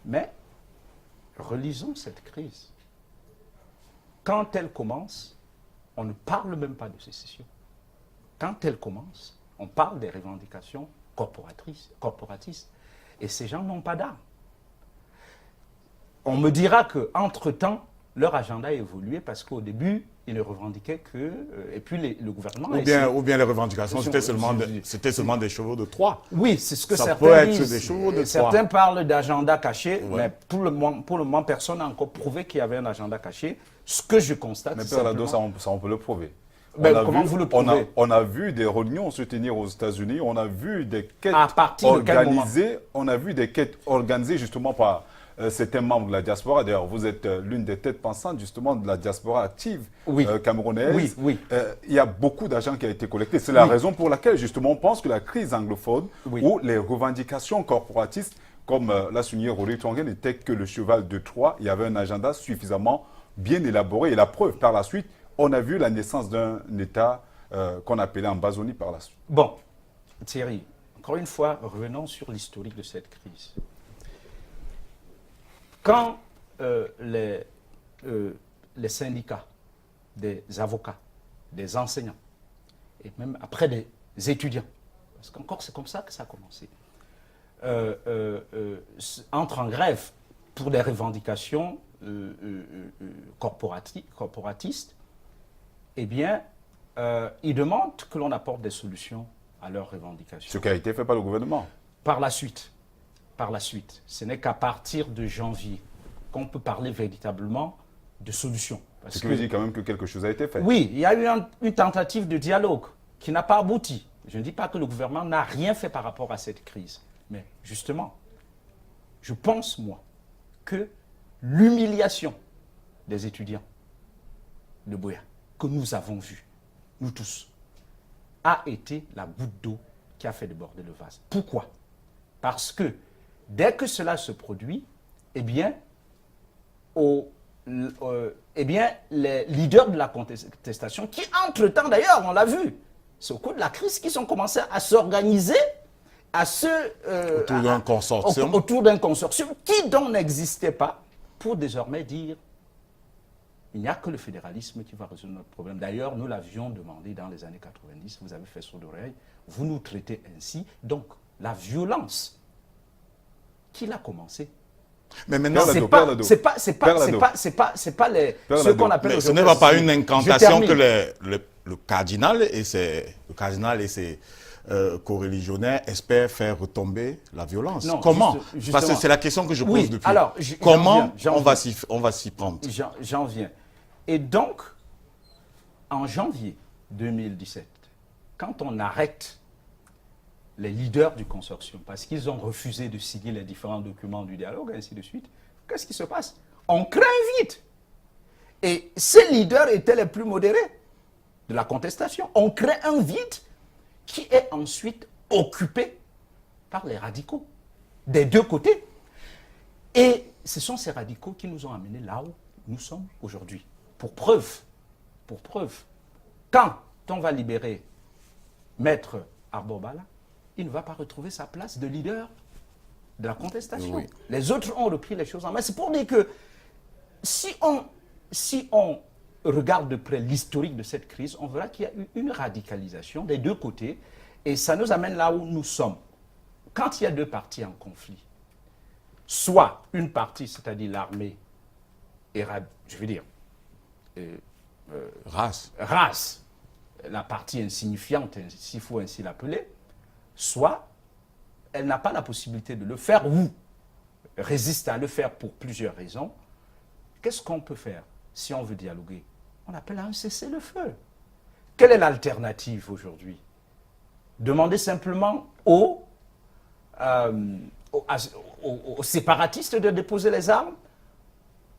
Mais relisons cette crise. Quand elle commence, on ne parle même pas de sécession. Quand elle commence, on parle des revendications corporatistes. Et ces gens n'ont pas d'armes. On me dira qu'entre-temps, leur agenda a évolué parce qu'au début, ils ne revendiquaient que... et puis le gouvernement... Ou bien les revendications, c'était seulement des chevaux de Troie. Oui, c'est ce que ça certains disent. Être des chevaux de certains parlent d'agenda caché, mais pour le moment, personne n'a encore prouvé qu'il y avait un agenda caché. Ce que je constate, mais Père Lado, ça on peut le prouver. Comment vous le prouvez? On a vu des réunions se tenir aux États-Unis, on a vu des quêtes organisées justement par certains membres de la diaspora. D'ailleurs, vous êtes l'une des têtes pensantes justement de la diaspora active camerounaise. Oui. Il y a beaucoup d'argent qui a été collecté. C'est la raison pour laquelle justement on pense que la crise anglophone ou les revendications corporatistes comme l'a souligné Rory Tongen, n'était que le cheval de Troie. Il y avait un agenda suffisamment bien élaboré. Et la preuve, par la suite, on a vu la naissance d'un État qu'on appelait Ambazonie par la suite. Bon, Thierry, encore une fois, revenons sur l'historique de cette crise. Quand les syndicats, des avocats, des enseignants, et même après des étudiants, parce qu'encore c'est comme ça que ça a commencé, entrent en grève pour des revendications corporatistes, eh bien, ils demandent que l'on apporte des solutions à leurs revendications. Ce qui a été fait par le gouvernement. Par la suite, ce n'est qu'à partir de janvier qu'on peut parler véritablement de solutions. Ce qui veut dire quand même que quelque chose a été fait. Oui, il y a eu une tentative de dialogue qui n'a pas abouti. Je ne dis pas que le gouvernement n'a rien fait par rapport à cette crise. Mais justement, je pense, moi, que l'humiliation des étudiants de Buea, que nous avons vue, nous tous, a été la goutte d'eau qui a fait déborder le vase. Pourquoi? Parce que dès que cela se produit, eh bien, les leaders de la contestation, qui entre-temps d'ailleurs, on l'a vu, c'est au cours de la crise qu'ils ont commencé à s'organiser autour d'un consortium. Autour d'un consortium qui donc n'existait pas, pour désormais dire il n'y a que le fédéralisme qui va résoudre notre problème. D'ailleurs, nous l'avions demandé dans les années 90, vous avez fait sourd d'oreille, vous nous traitez ainsi. Donc, la violence, qui l'a commencé? Mais maintenant, c'est pas ce qu'on appelle. Ce n'est pas une incantation que le cardinal et ses co-religionnaires espèrent faire retomber la violence. Non, comment? Parce que c'est la question que je pose depuis. Alors, comment on va s'y prendre? J'en viens. Et donc, en janvier 2017, quand on arrête les leaders du consortium, parce qu'ils ont refusé de signer les différents documents du dialogue, et ainsi de suite, qu'est-ce qui se passe? On crée un vide. Et ces leaders étaient les plus modérés de la contestation. On crée un vide qui est ensuite occupé par les radicaux, des deux côtés. Et ce sont ces radicaux qui nous ont amenés là où nous sommes aujourd'hui. Pour preuve, quand on va libérer Maître Arbobala, il ne va pas retrouver sa place de leader de la contestation. Oui. Les autres ont repris les choses en main. C'est pour dire que si on regarde de près l'historique de cette crise, on verra qu'il y a eu une radicalisation des deux côtés et ça nous amène là où nous sommes. Quand il y a deux parties en conflit, soit une partie, c'est-à-dire l'armée, je veux dire, race, la partie insignifiante, s'il faut ainsi l'appeler, soit elle n'a pas la possibilité de le faire ou résiste à le faire pour plusieurs raisons. Qu'est-ce qu'on peut faire si on veut dialoguer? On appelle à un cessez-le-feu. Quelle est l'alternative aujourd'hui? Demander simplement aux séparatistes de déposer les armes?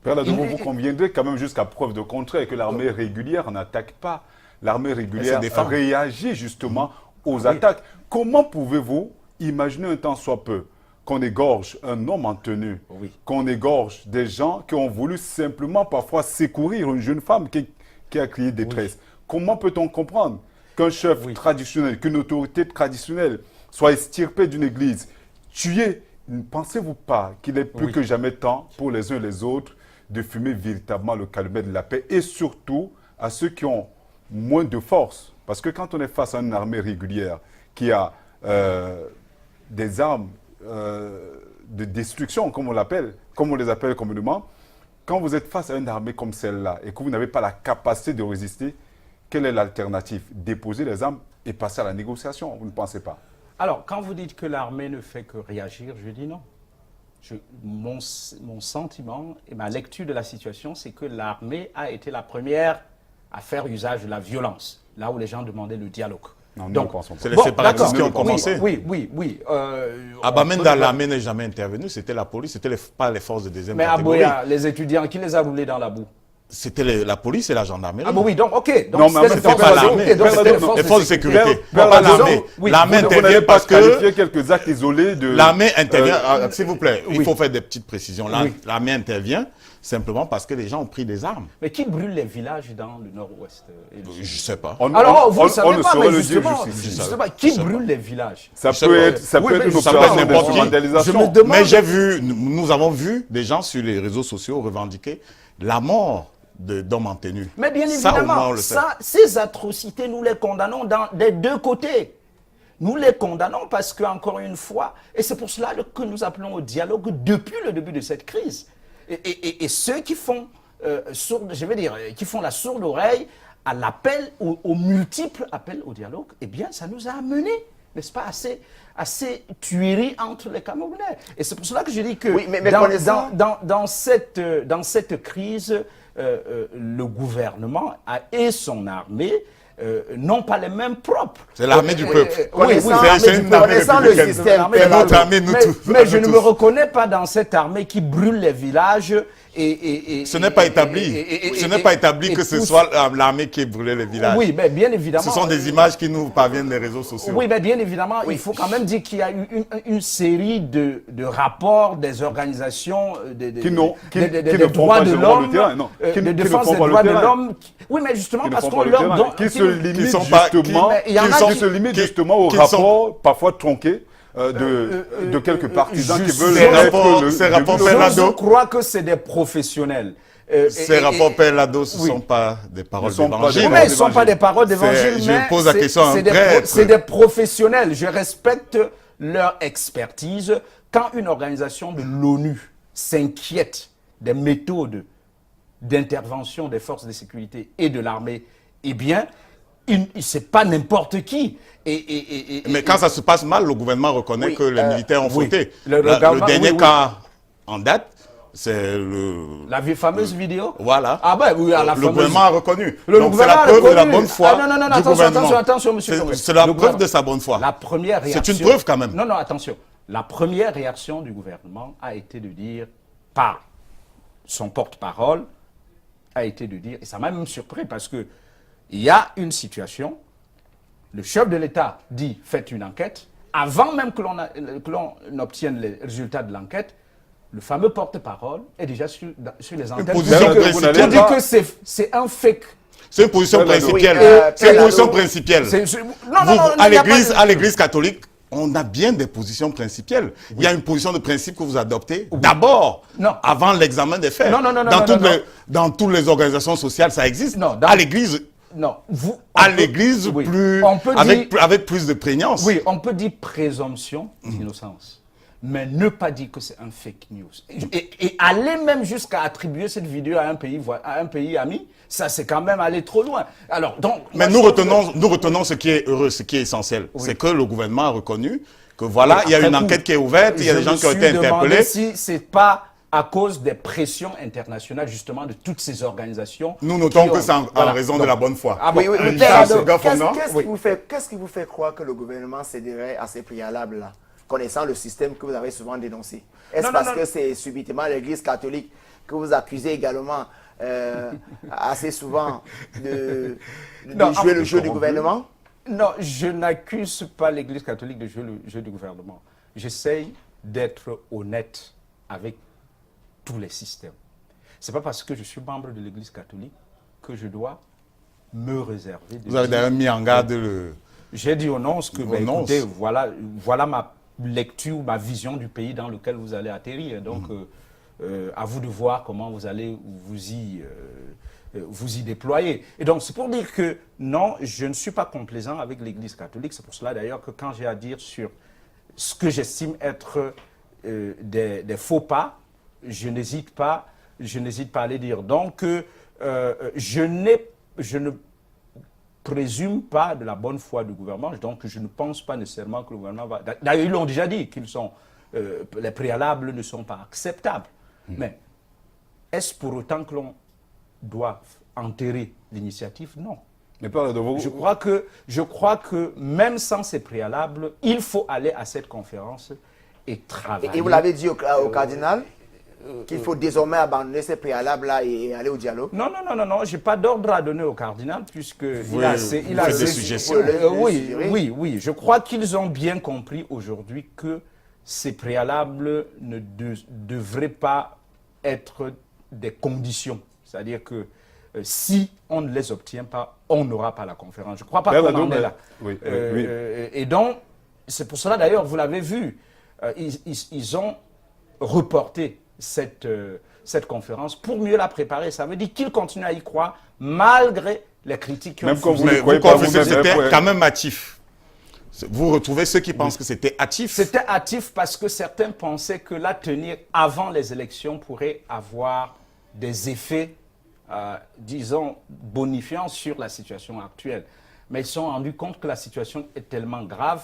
Père Ladoumou, vous conviendrez quand même jusqu'à preuve de contraire que l'armée régulière n'attaque pas. L'armée régulière réagit justement aux attaques. Comment pouvez-vous imaginer un temps soit peu qu'on égorge un homme en tenue, qu'on égorge des gens qui ont voulu simplement parfois secourir une jeune femme qui a crié détresse? Comment peut-on comprendre qu'un chef traditionnel, qu'une autorité traditionnelle soit extirpée d'une église, tuée? Ne pensez-vous pas qu'il est plus que jamais temps pour les uns et les autres de fumer véritablement le calumet de la paix et surtout à ceux qui ont moins de force? Parce que quand on est face à une armée régulière qui a des armes de destruction, comme on les appelle communément, quand vous êtes face à une armée comme celle-là et que vous n'avez pas la capacité de résister, quelle est l'alternative? Déposer les armes et passer à la négociation, vous ne pensez pas? Alors, quand vous dites que l'armée ne fait que réagir, je dis non. Mon sentiment et ma lecture de la situation, c'est que l'armée a été la première à faire usage de la violence, là où les gens demandaient le dialogue. Non, donc, c'est les séparatistes qui ont commencé. Oui. Abamenda, l'armée n'est jamais intervenue, c'était la police, c'était pas les forces de deuxième catégorie. Mais à Buea, les étudiants, qui les a roulés dans la boue? C'était la police et la gendarmerie. Ah bon, oui, donc, ok. Donc, non, mais c'était pas l'armée. Les forces de sécurité. Pas l'armée. L'armée intervient parce que... quelques actes isolés de... L'armée intervient, s'il vous plaît, il faut faire des petites précisions. L'armée intervient simplement parce que les gens ont pris des armes. Mais qui brûle les villages dans le nord-ouest? Je ne sais pas. Alors, vous ne savez pas, mais justement, qui brûle les villages? Ça peut être une opération d'instrumentalisation. Mais nous avons vu des gens sur les réseaux sociaux revendiquer la mort d'hommes en tenue. Mais bien évidemment, ces atrocités, nous les condamnons des deux côtés. Nous les condamnons parce que, encore une fois, et c'est pour cela que nous appelons au dialogue depuis le début de cette crise. Et ceux qui font, qui font la sourde oreille à l'appel, aux multiples appels au dialogue, eh bien, ça nous a amené, n'est-ce pas, assez tueries entre les Camerounais. Et c'est pour cela que je dis que dans cette crise, le gouvernement et son armée n'ont pas les mêmes propres. C'est l'armée du peuple. Connaissant le système. Mais je ne me reconnais pas dans cette armée qui brûle les villages. Ce n'est pas établi. Ce n'est pas établi que ce soit l'armée qui ait brûlé les villages. Oui, mais bien évidemment. Ce sont des images qui nous parviennent des réseaux sociaux. Oui, mais bien évidemment, il faut quand même dire qu'il y a eu une série de rapports des organisations des droits de l'homme, de défense des droits de l'homme. Oui, mais justement parce qu'on leur donne... Qui se limitent justement aux rapports parfois tronqués de quelques partisans qui veulent ces rapports Je crois que c'est des professionnels. Ces rapports Père Lado, ce ne sont pas des paroles d'évangile. Mais ce ne sont pas des paroles d'évangile, mais je pose la question à un prêtre. C'est des professionnels. Je respecte leur expertise. Quand une organisation de l'ONU s'inquiète des méthodes d'intervention des forces de sécurité et de l'armée, eh bien, c'est pas n'importe qui. Mais quand ça se passe mal, le gouvernement reconnaît que les militaires ont fauté. Le dernier cas en date, c'est la fameuse vidéo. Voilà. Ah ben oui, le gouvernement a reconnu. Donc c'est la preuve de la bonne foi. Non, attention, monsieur. C'est la preuve de sa bonne foi. La première réaction. C'est une preuve quand même. Non, attention. La première réaction du gouvernement a été de dire, par son porte-parole, a été de dire, et ça m'a même surpris parce que il y a une situation, le chef de l'État dit faites une enquête, avant même que l'on obtienne les résultats de l'enquête, le fameux porte-parole est déjà sur les antennes. Vous dites que c'est un fake. C'est une position principielle. C'est une position principielle. À l'église catholique, on a bien des positions principiales. Oui. Il y a une position de principe que vous adoptez d'abord, avant l'examen des faits. Dans toutes les organisations sociales, ça existe. À l'église, avec plus de prégnance. Oui, on peut dire présomption d'innocence. Mais ne pas dire que c'est un fake news. Et aller même jusqu'à attribuer cette vidéo à un pays ami, ça c'est quand même aller trop loin. Alors, mais nous retenons ce qui est heureux, ce qui est essentiel. Oui. C'est que le gouvernement a reconnu que voilà, il y a une enquête qui est ouverte, il y a des gens qui ont été interpellés. Si c'est pas à cause des pressions internationales, justement, de toutes ces organisations. Nous notons que c'est en raison de la bonne foi. Qu'est-ce qui vous fait croire que le gouvernement céderait à ces préalables-là, connaissant le système que vous avez souvent dénoncé? Est-ce parce que c'est subitement l'Église catholique que vous accusez également assez souvent de jouer le jeu du gouvernement? Non, je n'accuse pas l'Église catholique de jouer le jeu du gouvernement. J'essaye d'être honnête avec tous les systèmes. Ce n'est pas parce que je suis membre de l'Église catholique que je dois me réserver. Vous avez d'ailleurs mis en garde le... J'ai dit au nonce que, écoutez, voilà ma lecture, ma vision du pays dans lequel vous allez atterrir. Donc, à vous de voir comment vous allez vous y déployer. Et donc, c'est pour dire que non, je ne suis pas complaisant avec l'Église catholique. C'est pour cela d'ailleurs que quand j'ai à dire sur ce que j'estime être des faux pas, je n'hésite pas à les dire. Donc, je ne présume pas de la bonne foi du gouvernement, donc je ne pense pas nécessairement que le gouvernement va... D'ailleurs, ils l'ont déjà dit, les préalables ne sont pas acceptables. Mais est-ce pour autant que l'on doit enterrer l'initiative? Non. Mais parlez de vous. Je crois que même sans ces préalables, il faut aller à cette conférence et travailler. Et vous l'avez dit au cardinal? qu'il faut désormais abandonner ces préalables-là et aller au dialogue? Non, je n'ai pas d'ordre à donner au cardinal, puisque il a des suggestions. Oui, je crois qu'ils ont bien compris aujourd'hui que ces préalables ne devraient pas être des conditions. C'est-à-dire que si on ne les obtient pas, on n'aura pas la conférence. Je ne crois pas qu'on en est là. Oui. Et donc, c'est pour cela d'ailleurs, vous l'avez vu, ils ont reporté cette conférence pour mieux la préparer. Ça veut dire qu'ils continuent à y croire malgré les critiques qui ont fait. Mais vous confessez que c'était quand même hâtif. Vous retrouvez ceux qui pensent que c'était hâtif? C'était hâtif parce que certains pensaient que la tenir avant les élections pourrait avoir des effets, disons, bonifiants sur la situation actuelle. Mais ils se sont rendus compte que la situation est tellement grave.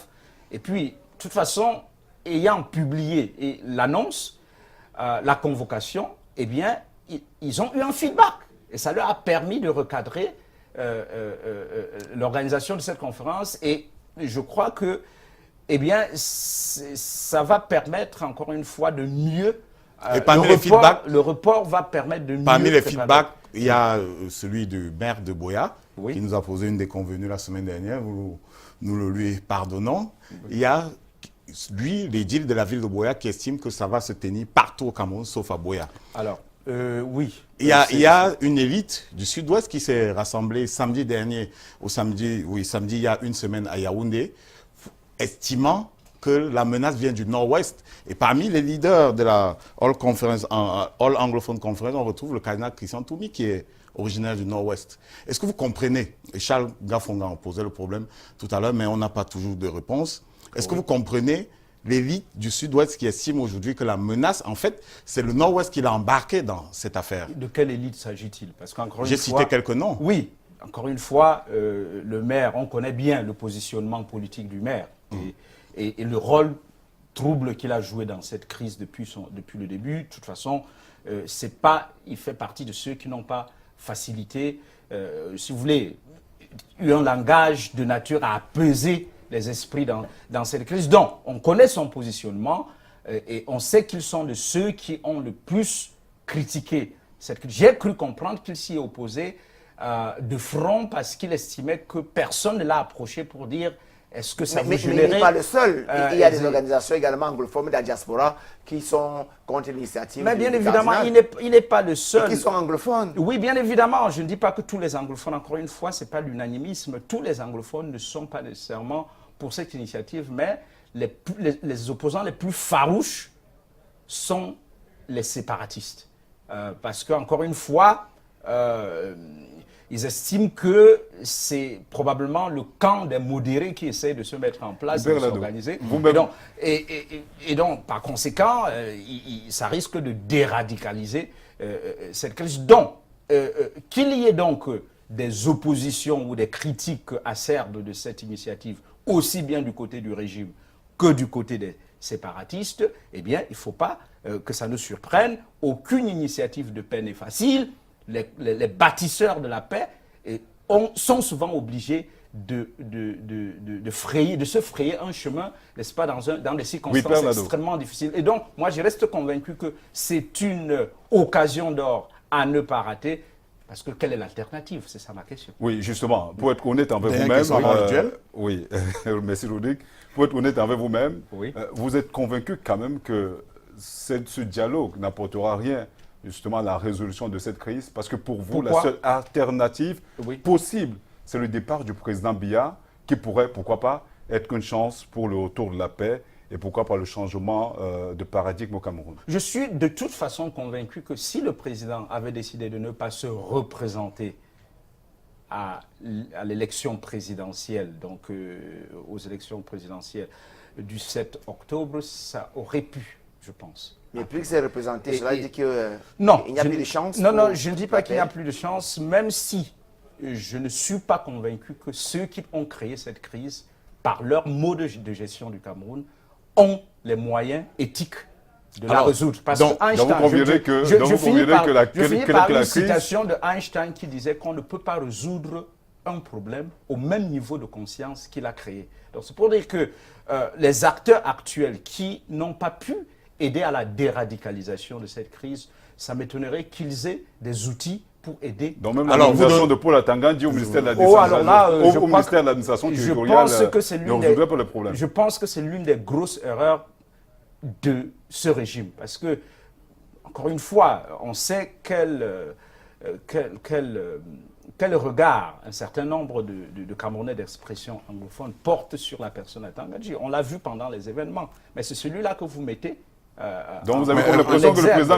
Et puis, de toute façon, ayant publié l'annonce, la convocation, eh bien, ils ont eu un feedback. Et ça leur a permis de recadrer l'organisation de cette conférence. Et je crois que, eh bien, ça va permettre, encore une fois, de mieux... Et parmi les feedbacks, le report va permettre de mieux... Parmi les feedbacks, il y a celui du maire de Buea, qui nous a posé une déconvenue la semaine dernière. Nous le lui pardonnons. Il y a, lui, l'édile de la ville de Buea qui estime que ça va se tenir partout au Cameroun, sauf à Buea. Alors, oui. Il y a une élite du Sud-Ouest qui s'est rassemblée samedi dernier, samedi il y a une semaine à Yaoundé, estimant que la menace vient du Nord-Ouest. Et parmi les leaders de la All Anglophone Conference, on retrouve le cardinal Christian Toumi qui est originaire du Nord-Ouest. Est-ce que vous comprenez, et Charles Gafonga posait le problème tout à l'heure, mais on n'a pas toujours de réponse. Est-ce que vous comprenez l'élite du Sud-Ouest qui estime aujourd'hui que la menace, en fait, c'est le Nord-Ouest qui l'a embarqué dans cette affaire? De quelle élite s'agit-il? Parce qu'encore J'ai cité quelques noms. Oui, encore une fois, le maire, on connaît bien le positionnement politique du maire et le rôle trouble qu'il a joué dans cette crise depuis le début. De toute façon, il fait partie de ceux qui n'ont pas facilité, si vous voulez, eu un langage de nature à apaiser les esprits dans cette crise. Donc, on connaît son positionnement et on sait qu'ils sont de ceux qui ont le plus critiqué cette crise. J'ai cru comprendre qu'il s'y est opposé de front parce qu'il estimait que personne ne l'a approché pour dire est-ce que ça vous générait... Mais il n'est pas le seul. Il y a des organisations également anglophones de la diaspora qui sont contre l'initiative. Mais bien évidemment, il n'est pas le seul. Et qui sont anglophones. Oui, bien évidemment. Je ne dis pas que tous les anglophones, encore une fois, ce n'est pas l'unanimisme. Tous les anglophones ne sont pas nécessairement pour cette initiative, mais les opposants les plus farouches sont les séparatistes. Parce qu'encore une fois, ils estiment que c'est probablement le camp des modérés qui essaie de se mettre en place, de s'organiser. Et donc, par conséquent, ça risque de déradicaliser cette crise. Donc, qu'il y ait donc des oppositions ou des critiques acerbes de cette initiative, aussi bien du côté du régime que du côté des séparatistes, eh bien, il ne faut pas que ça nous surprenne. Aucune initiative de paix n'est facile. Les bâtisseurs de la paix sont souvent obligés de se frayer un chemin, n'est-ce pas, dans des circonstances extrêmement difficiles. Et donc, moi, je reste convaincu que c'est une occasion d'or à ne pas rater. Parce que quelle est l'alternative? C'est ça ma question. Oui, justement, pour être honnête envers vous-même, oui, merci Rodrigue. Pour être honnête envers vous-même, vous êtes convaincu quand même que ce dialogue n'apportera rien justement à la résolution de cette crise? Parce que pour vous, la seule alternative possible, c'est le départ du président Biya, qui pourrait, pourquoi pas, être une chance pour le retour de la paix et pourquoi pas le changement de paradigme au Cameroun. Je suis de toute façon convaincu que si le président avait décidé de ne pas se représenter à l'élection présidentielle, donc aux élections présidentielles du 7 octobre, ça aurait pu, je pense. Mais plus que c'est représenté, cela dit qu'il n'y a plus de chance. Non, je ne dis pas qu'il n'y a plus de chance, même si je ne suis pas convaincu que ceux qui ont créé cette crise, par leur mode de gestion du Cameroun, ont les moyens éthiques de la résoudre. Parce que Einstein, je finis par une citation de Einstein qui disait qu'on ne peut pas résoudre un problème au même niveau de conscience qu'il a créé. Donc c'est pour dire que les acteurs actuels qui n'ont pas pu aider à la déradicalisation de cette crise, ça m'étonnerait qu'ils aient des outils pour aider. Donc même l'organisation de Paul Atangandi au ministère de l'administration territoriale ne résoudrait pas le problème. Je pense que c'est l'une des grosses erreurs de ce régime. Parce que, encore une fois, on sait quel regard un certain nombre de Camerounais d'expression anglophone portent sur la personne Atangandi. On l'a vu pendant les événements. Mais c'est celui-là que vous mettez. Donc vous avez comme l'impression que le président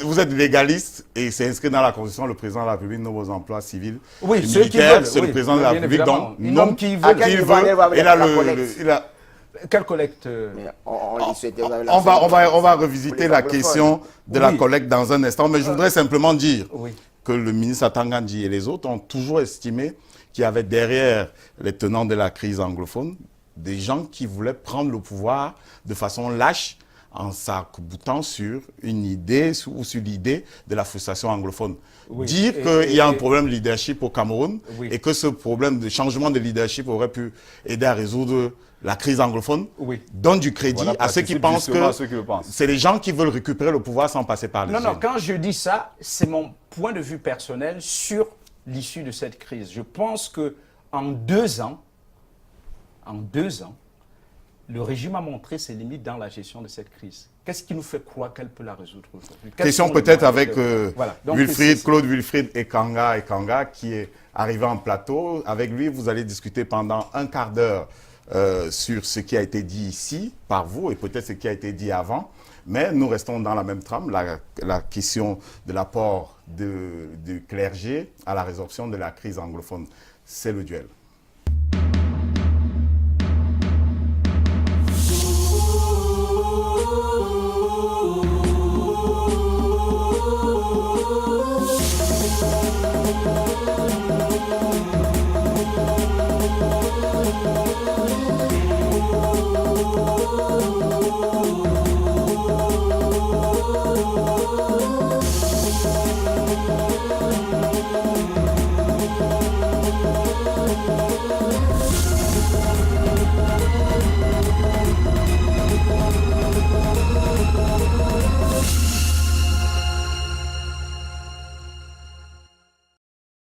vous êtes légaliste et c'est inscrit dans la Constitution, le président de la République, nos emplois civils. Oui, militaires, c'est le président de la République, donc non qui veut, quelle collecte on va revisiter la question de la collecte dans un instant, mais je voudrais simplement dire que le ministre Atangandi et les autres ont toujours estimé qu'il y avait derrière les tenants de la crise anglophone des gens qui voulaient prendre le pouvoir de façon lâche en s'arc-boutant sur une idée ou sur l'idée de la frustration anglophone. Dire qu'il y a un problème de leadership au Cameroun et que ce problème de changement de leadership aurait pu aider à résoudre la crise anglophone donne du crédit à ceux qui pensent que c'est les gens qui veulent récupérer le pouvoir sans passer par les Non, quand je dis ça, c'est mon point de vue personnel sur l'issue de cette crise. Je pense qu'en 2 ans, le régime a montré ses limites dans la gestion de cette crise. Qu'est-ce qui nous fait croire qu'elle peut la résoudre aujourd'hui? Question peut-être avec Claude Wilfried Ekanga qui est arrivé en plateau. Avec lui, vous allez discuter pendant un quart d'heure sur ce qui a été dit ici par vous et peut-être ce qui a été dit avant. Mais nous restons dans la même trame, la question de l'apport du clergé à la résorption de la crise anglophone. C'est le duel.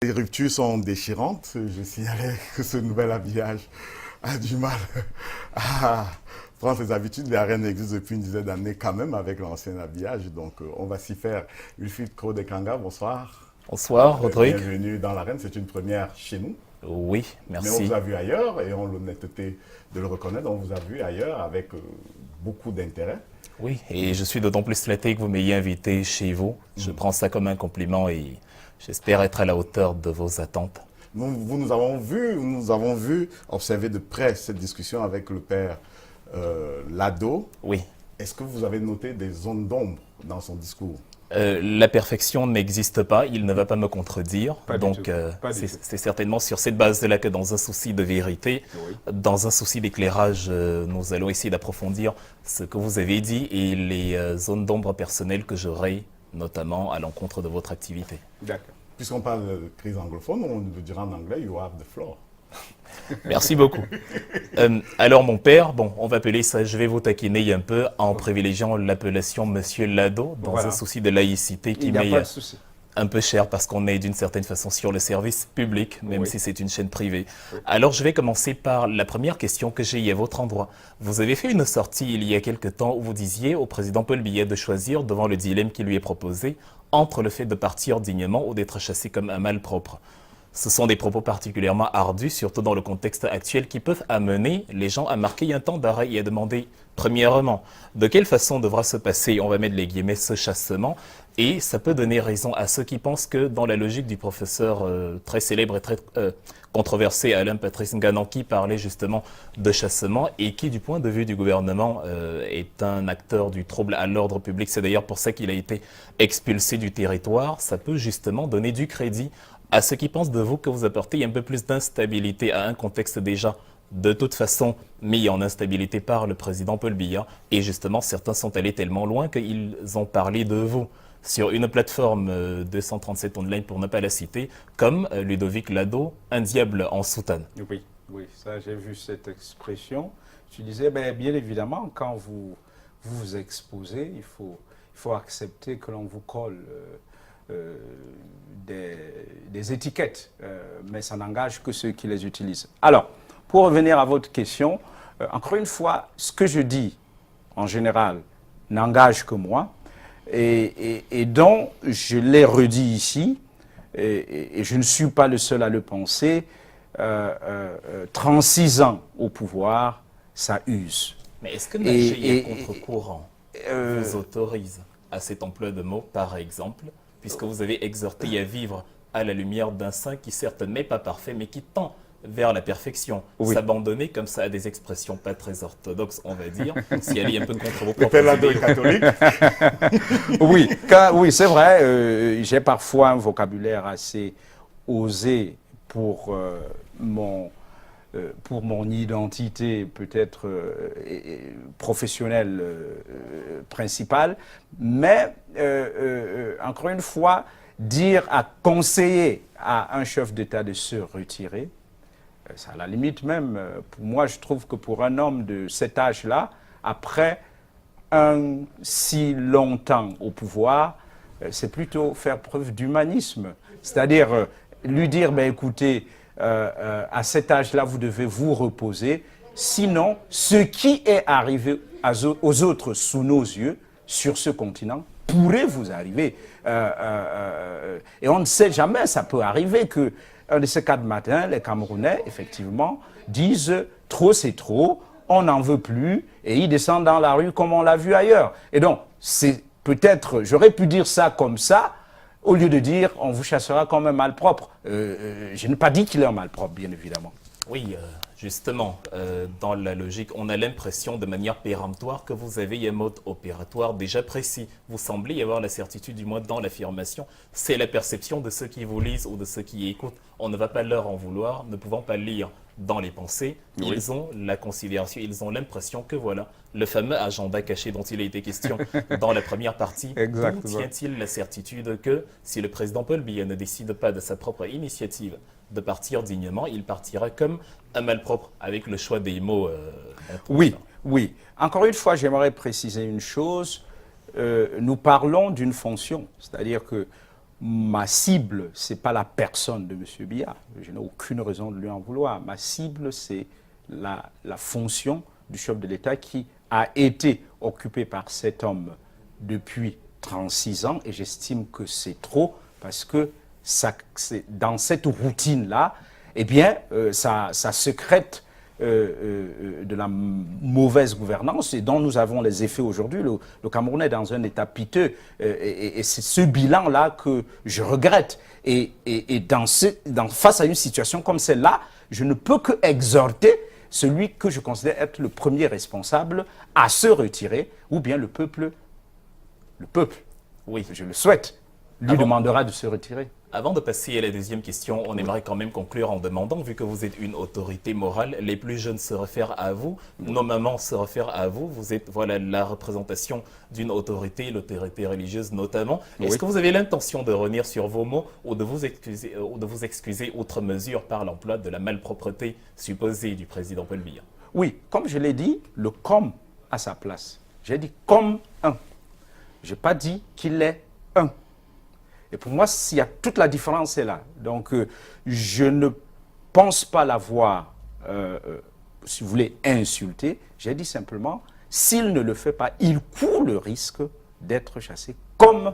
Les ruptures sont déchirantes. Je signalais que ce nouvel habillage a du mal à prendre ses habitudes. La reine existe depuis une dizaine d'années quand même avec l'ancien habillage. Donc on va s'y faire. Wilfried Ekanga, bonsoir. Bonsoir, Rodrigue. Bienvenue dans l'arène. C'est une première chez nous. Oui, merci. Mais on vous a vu ailleurs et on a l'honnêteté de le reconnaître. On vous a vu ailleurs avec beaucoup d'intérêt. Oui, et je suis d'autant plus flatté que vous m'ayez invité chez vous. Je prends ça comme un compliment et j'espère être à la hauteur de vos attentes. Nous avons vu observer de près cette discussion avec le père Lado. Oui. Est-ce que vous avez noté des zones d'ombre dans son discours? La perfection n'existe pas, il ne va pas me contredire. Donc c'est certainement sur cette base-là que dans un souci de vérité, dans un souci d'éclairage, nous allons essayer d'approfondir ce que vous avez dit et les zones d'ombre personnelles que j'aurai, notamment à l'encontre de votre activité. D'accord. Puisqu'on parle de crise anglophone, on le dira en anglais, you have the floor. Merci beaucoup. Alors mon père, bon, on va appeler ça, je vais vous taquiner un peu en privilégiant l'appellation Monsieur Lado, dans un souci de laïcité qui m'est un peu cher parce qu'on est d'une certaine façon sur le service public, même si c'est une chaîne privée. Alors je vais commencer par la première question que j'ai à votre endroit. Vous avez fait une sortie il y a quelque temps où vous disiez au président Paul Biya de choisir devant le dilemme qui lui est proposé entre le fait de partir dignement ou d'être chassé comme un malpropre. Ce sont des propos particulièrement ardus, surtout dans le contexte actuel, qui peuvent amener les gens à marquer un temps d'arrêt et à demander, premièrement, de quelle façon devra se passer, on va mettre les guillemets, ce chassement. Et ça peut donner raison à ceux qui pensent que dans la logique du professeur très célèbre et très controversé Alain Patrice Nganan, qui parlait justement de chassement et qui, du point de vue du gouvernement, est un acteur du trouble à l'ordre public. C'est d'ailleurs pour ça qu'il a été expulsé du territoire. Ça peut justement donner du crédit à ceux qui pensent de vous que vous apportez un peu plus d'instabilité à un contexte déjà de toute façon mis en instabilité par le président Paul Biya. Et justement, certains sont allés tellement loin qu'ils ont parlé de vous sur une plateforme 237 online, pour ne pas la citer, comme Ludovic Lado, un diable en soutane. Oui. Oui, ça, j'ai vu cette expression. Tu disais, bien évidemment, quand vous vous exposez, il faut accepter que l'on vous colle des étiquettes, mais ça n'engage que ceux qui les utilisent. Alors, pour revenir à votre question, encore une fois, ce que je dis, en général, n'engage que moi, et dont je l'ai redit ici, et je ne suis pas le seul à le penser, 36 ans au pouvoir, ça use. Mais est-ce que Nager et contre-courant vous autorise à cet emploi de mots, par exemple, puisque vous avez exhorté à vivre à la lumière d'un saint qui certes n'est pas parfait, mais qui tend vers la perfection, s'abandonner comme ça à des expressions pas très orthodoxes, on va dire, si elle est un peu contre vos propres idées. Catholique. Oui, c'est vrai, j'ai parfois un vocabulaire assez osé pour mon identité peut-être professionnelle principale, mais encore une fois, conseiller à un chef d'État de se retirer, c'est à la limite même, pour moi je trouve que pour un homme de cet âge-là, après un si long temps au pouvoir, c'est plutôt faire preuve d'humanisme. C'est-à-dire lui dire, écoutez, à cet âge-là, vous devez vous reposer. Sinon, ce qui est arrivé aux autres sous nos yeux, sur ce continent, pourrait vous arriver. Et on ne sait jamais, ça peut arriver que un de ces 4 matins, les Camerounais, effectivement, disent « trop c'est trop, on n'en veut plus » et ils descendent dans la rue comme on l'a vu ailleurs. Et donc, c'est peut-être, j'aurais pu dire ça comme ça, au lieu de dire « on vous chassera comme un malpropre ». Je n'ai pas dit qu'il est un malpropre, bien évidemment. Oui, justement, dans la logique, on a l'impression de manière péremptoire que vous avez un mode opératoire déjà précis. Vous semblez y avoir la certitude, du moins dans l'affirmation. C'est la perception de ceux qui vous lisent ou de ceux qui écoutent. On ne va pas leur en vouloir, ne pouvant pas lire dans les pensées. Oui. Ils ont la considération, ils ont l'impression que voilà, le fameux agenda caché dont il a été question dans la première partie, d'où tient-il la certitude que si le président Paul Biya ne décide pas de sa propre initiative de partir dignement, il partira comme un malpropre, avec le choix des mots. Oui. Encore une fois, j'aimerais préciser une chose. Nous parlons d'une fonction, c'est-à-dire que ma cible, ce n'est pas la personne de M. Biya. Je n'ai aucune raison de lui en vouloir. Ma cible, c'est la fonction du chef de l'État qui a été occupée par cet homme depuis 36 ans. Et j'estime que c'est trop parce que dans cette routine-là, eh bien, ça secrète de la mauvaise gouvernance et dont nous avons les effets aujourd'hui. Le Cameroun est dans un état piteux et c'est ce bilan-là que je regrette. Et face à une situation comme celle-là, je ne peux que exhorter celui que je considère être le premier responsable à se retirer, ou bien le peuple, oui, je le souhaite, lui demandera de se retirer. Avant de passer à la deuxième question, on aimerait quand même conclure en demandant, vu que vous êtes une autorité morale, les plus jeunes se réfèrent à vous, nos mamans se réfèrent à vous, vous êtes la représentation d'une autorité, l'autorité religieuse notamment. Est-ce que vous avez l'intention de revenir sur vos mots ou de vous excuser outre mesure par l'emploi de la malpropreté supposée du président Paul Biya? Oui, comme je l'ai dit, le « comme » a sa place. J'ai dit « comme un ». Je n'ai pas dit qu'il est un. Et pour moi, s'il y a toute la différence est là. Donc, je ne pense pas l'avoir, si vous voulez, insulté. J'ai dit simplement, s'il ne le fait pas, il court le risque d'être chassé comme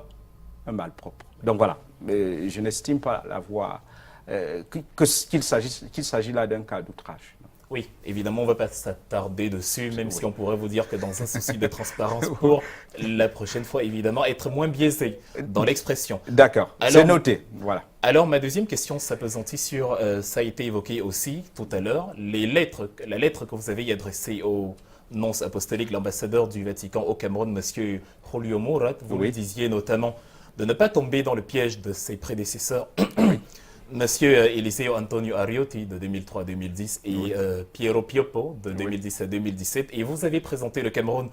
un malpropre. Donc voilà, mais je n'estime pas l'avoir, qu'il s'agit là d'un cas d'outrage. Oui, évidemment, on ne va pas s'attarder dessus, même si on pourrait vous dire que dans un souci de transparence, pour la prochaine fois, évidemment, être moins biaisé dans l'expression. D'accord, c'est noté. Voilà. Alors, ma deuxième question s'appesantit sur, ça a été évoqué aussi tout à l'heure, la lettre que vous avez adressée au nonce apostolique, l'ambassadeur du Vatican au Cameroun, M. Julio Murat. Vous lui disiez notamment de ne pas tomber dans le piège de ses prédécesseurs. Monsieur Eliseo Antonio Ariotti de 2003-2010 et Piero Pioppo de 2010 à 2017. Et vous avez présenté le Cameroun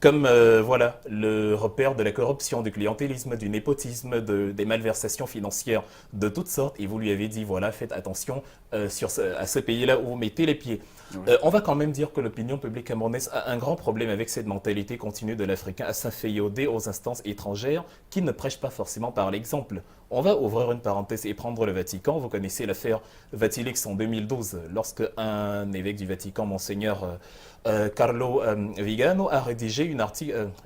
comme voilà, le repère de la corruption, du clientélisme, du népotisme, des malversations financières de toutes sortes. Et vous lui avez dit, voilà, faites attention à ce pays-là où vous mettez les pieds. Oui. On va quand même dire que l'opinion publique camerounaise a un grand problème avec cette mentalité continue de l'Africain à s'inféoder aux instances étrangères qui ne prêchent pas forcément par l'exemple. On va ouvrir une parenthèse et prendre le Vatican. Vous connaissez l'affaire Vatilix en 2012, lorsque un évêque du Vatican, Monseigneur Carlo Vigano, a rédigé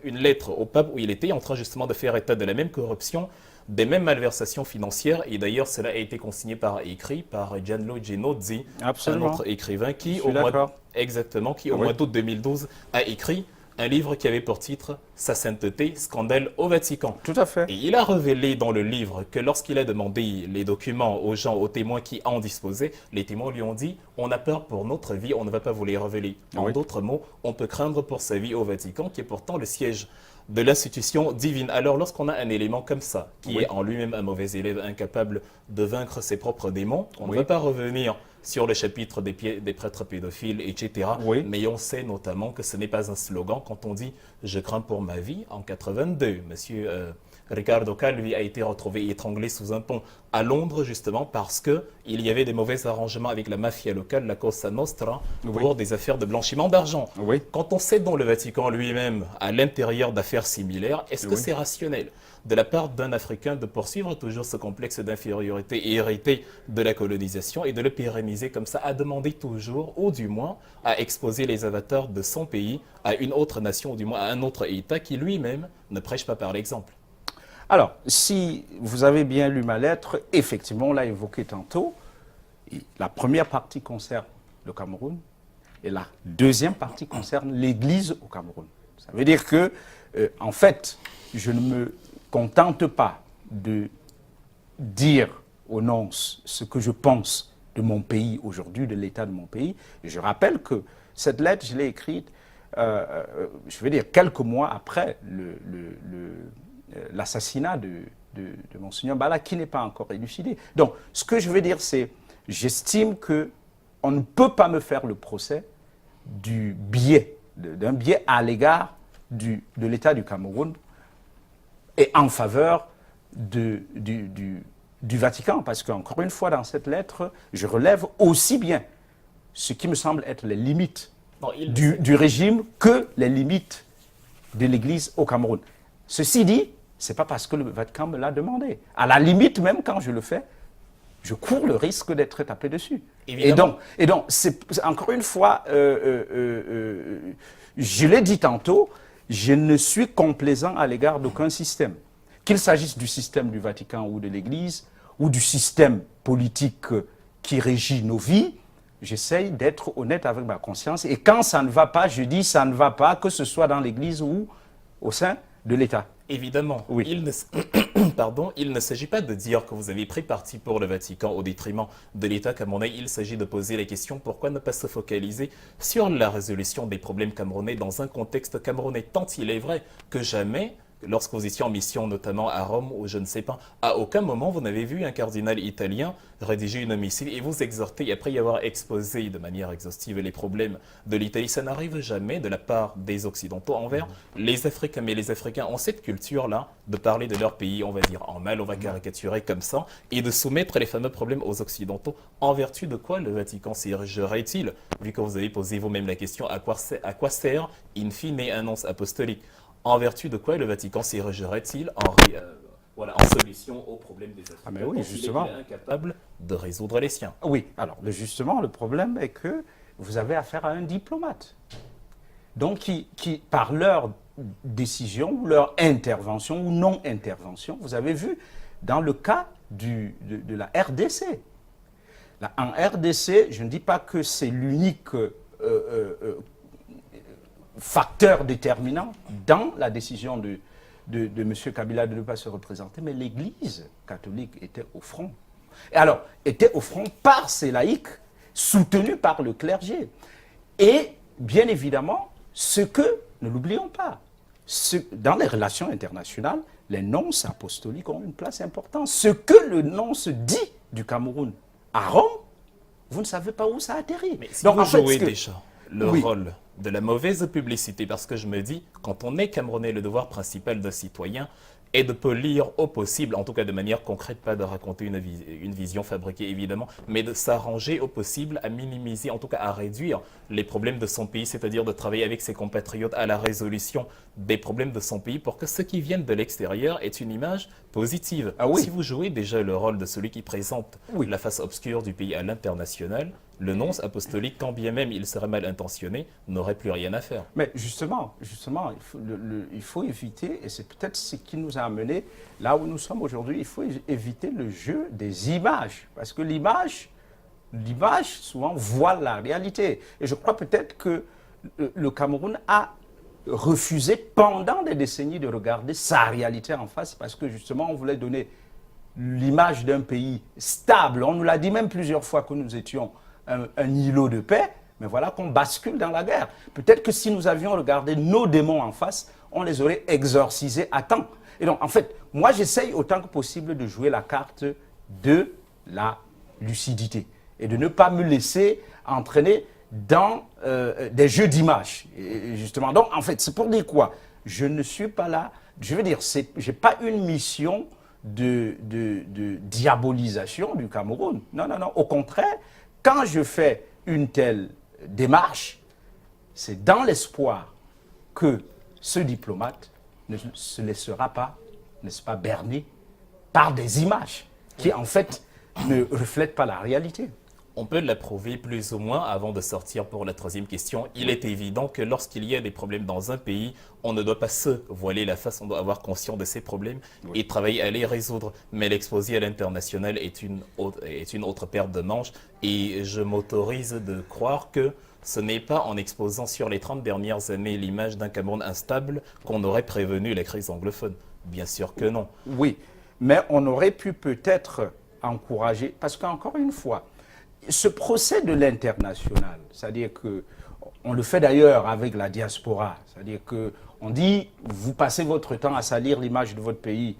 une lettre au pape où il était en train justement de faire état de la même corruption, des mêmes malversations financières, et d'ailleurs cela a été consigné par écrit par Gianluigi Genozzi, un autre écrivain qui, au mois d'août 2012, a écrit un livre qui avait pour titre « Sa sainteté, scandale au Vatican ». Tout à fait. Et il a révélé dans le livre que lorsqu'il a demandé les documents aux gens, aux témoins qui en disposaient, les témoins lui ont dit « On a peur pour notre vie, on ne va pas vous les révéler ». En d'autres mots, on peut craindre pour sa vie au Vatican, qui est pourtant le siège de l'institution divine. Alors, lorsqu'on a un élément comme ça, qui est en lui-même un mauvais élève incapable de vaincre ses propres démons, on ne va pas revenir sur le chapitre des prêtres pédophiles, etc. Mais on sait notamment que ce n'est pas un slogan quand on dit « je crains pour ma vie ». En 82, monsieur Ricardo Calvi a été retrouvé étranglé sous un pont à Londres, justement parce qu'il y avait des mauvais arrangements avec la mafia locale, la Cosa Nostra, pour des affaires de blanchiment d'argent. Quand on sait dans le Vatican lui-même, à l'intérieur d'affaires similaires, est-ce que c'est rationnel de la part d'un Africain de poursuivre toujours ce complexe d'infériorité hérité de la colonisation et de le pérenniser comme ça, à demander toujours, ou du moins à exposer les avatars de son pays à une autre nation, ou du moins à un autre État qui lui-même ne prêche pas par l'exemple? Alors, si vous avez bien lu ma lettre, effectivement, on l'a évoqué tantôt, la première partie concerne le Cameroun et la deuxième partie concerne l'Église au Cameroun. Ça veut dire que, en fait, je ne me contente pas de dire aux nonces ce que je pense de mon pays aujourd'hui, de l'état de mon pays. Je rappelle que cette lettre, je l'ai écrite, je veux dire, quelques mois après l'assassinat de Monseigneur Bala, qui n'est pas encore élucidé. Donc, ce que je veux dire, c'est, j'estime qu'on ne peut pas me faire le procès d'un biais à l'égard de l'État du Cameroun et en faveur du Vatican. Parce qu'encore une fois, dans cette lettre, je relève aussi bien ce qui me semble être les limites du régime que les limites de l'Église au Cameroun. Ceci dit, ce n'est pas parce que le Vatican me l'a demandé. À la limite, même quand je le fais, je cours le risque d'être tapé dessus. Évidemment. Et donc encore une fois, je l'ai dit tantôt, je ne suis complaisant à l'égard d'aucun système. Qu'il s'agisse du système du Vatican ou de l'Église, ou du système politique qui régit nos vies, j'essaye d'être honnête avec ma conscience. Et quand ça ne va pas, je dis ça ne va pas, que ce soit dans l'Église ou au sein de l'État. Évidemment, il ne s'agit pas de dire que vous avez pris parti pour le Vatican au détriment de l'État camerounais. Il s'agit de poser la question, pourquoi ne pas se focaliser sur la résolution des problèmes camerounais dans un contexte camerounais, tant il est vrai que jamais, lorsque vous étiez en mission notamment à Rome ou je ne sais pas, à aucun moment vous n'avez vu un cardinal italien rédiger une missive et vous exhorter, après y avoir exposé de manière exhaustive les problèmes de l'Italie. Ça n'arrive jamais de la part des Occidentaux envers les Africains. Mais les Africains ont cette culture-là de parler de leur pays, on va dire en mal, on va caricaturer comme ça, et de soumettre les fameux problèmes aux Occidentaux. En vertu de quoi le Vatican s'érigerait-il, vu que vous avez posé vous-même la question, à quoi sert in fine un nonce apostolique? En vertu de quoi le Vatican s'érigerait-il en solution aux problèmes des Africains? Mais oui, justement. Il est incapable de résoudre les siens. Oui, alors justement, le problème est que vous avez affaire à un diplomate. Donc, qui par leur décision, leur intervention ou non-intervention, vous avez vu dans le cas de la RDC. En RDC, je ne dis pas que c'est l'unique facteur déterminant dans la décision de M. Kabila de ne pas se représenter, mais l'Église catholique était au front. Et alors, était au front par ses laïcs, soutenus par le clergé. Et, bien évidemment, ce que, ne l'oublions pas, dans les relations internationales, les nonces apostoliques ont une place importante. Ce que le nonce dit du Cameroun à Rome, vous ne savez pas où ça atterrit. Mais si donc, vous jouez déjà le rôle de la mauvaise publicité, parce que je me dis, quand on est Camerounais, le devoir principal d'un citoyen est de polir au possible, en tout cas de manière concrète, pas de raconter une vision fabriquée évidemment, mais de s'arranger au possible à minimiser, en tout cas à réduire les problèmes de son pays, c'est-à-dire de travailler avec ses compatriotes à la résolution des problèmes de son pays pour que ceux qui viennent de l'extérieur aient une image positive. Ah oui. Si vous jouez déjà le rôle de celui qui présente la face obscure du pays à l'international, le nonce apostolique, quand bien même il serait mal intentionné, n'aurait plus rien à faire. Mais justement, il faut éviter, et c'est peut-être ce qui nous a amené là où nous sommes aujourd'hui, il faut éviter le jeu des images. Parce que l'image, souvent, voile la réalité. Et je crois peut-être que le Cameroun a refusé pendant des décennies de regarder sa réalité en face, parce que justement, on voulait donner l'image d'un pays stable. On nous l'a dit même plusieurs fois que nous étions un îlot de paix, mais voilà qu'on bascule dans la guerre. Peut-être que si nous avions regardé nos démons en face, on les aurait exorcisés à temps. Et donc, en fait, moi, j'essaye autant que possible de jouer la carte de la lucidité et de ne pas me laisser entraîner dans des jeux d'images. Justement, donc, en fait, c'est pour dire quoi? Je ne suis pas là, je veux dire, je n'ai pas une mission de diabolisation du Cameroun. Non, non, non. Au contraire, quand je fais une telle démarche, c'est dans l'espoir que ce diplomate ne se laissera pas, n'est-ce pas, berner par des images qui, en fait, ne reflètent pas la réalité. On peut l'approuver plus ou moins avant de sortir pour la troisième question. Il est évident que lorsqu'il y a des problèmes dans un pays, on ne doit pas se voiler la face, on doit avoir conscience de ces problèmes et travailler à les résoudre. Mais l'exposer à l'international est une autre paire de manches et je m'autorise de croire que ce n'est pas en exposant sur les 30 dernières années l'image d'un Cameroun instable qu'on aurait prévenu la crise anglophone. Bien sûr que non. Oui, mais on aurait pu peut-être encourager, parce qu'encore une fois, ce procès de l'international, c'est-à-dire qu'on le fait d'ailleurs avec la diaspora, c'est-à-dire qu'on dit, vous passez votre temps à salir l'image de votre pays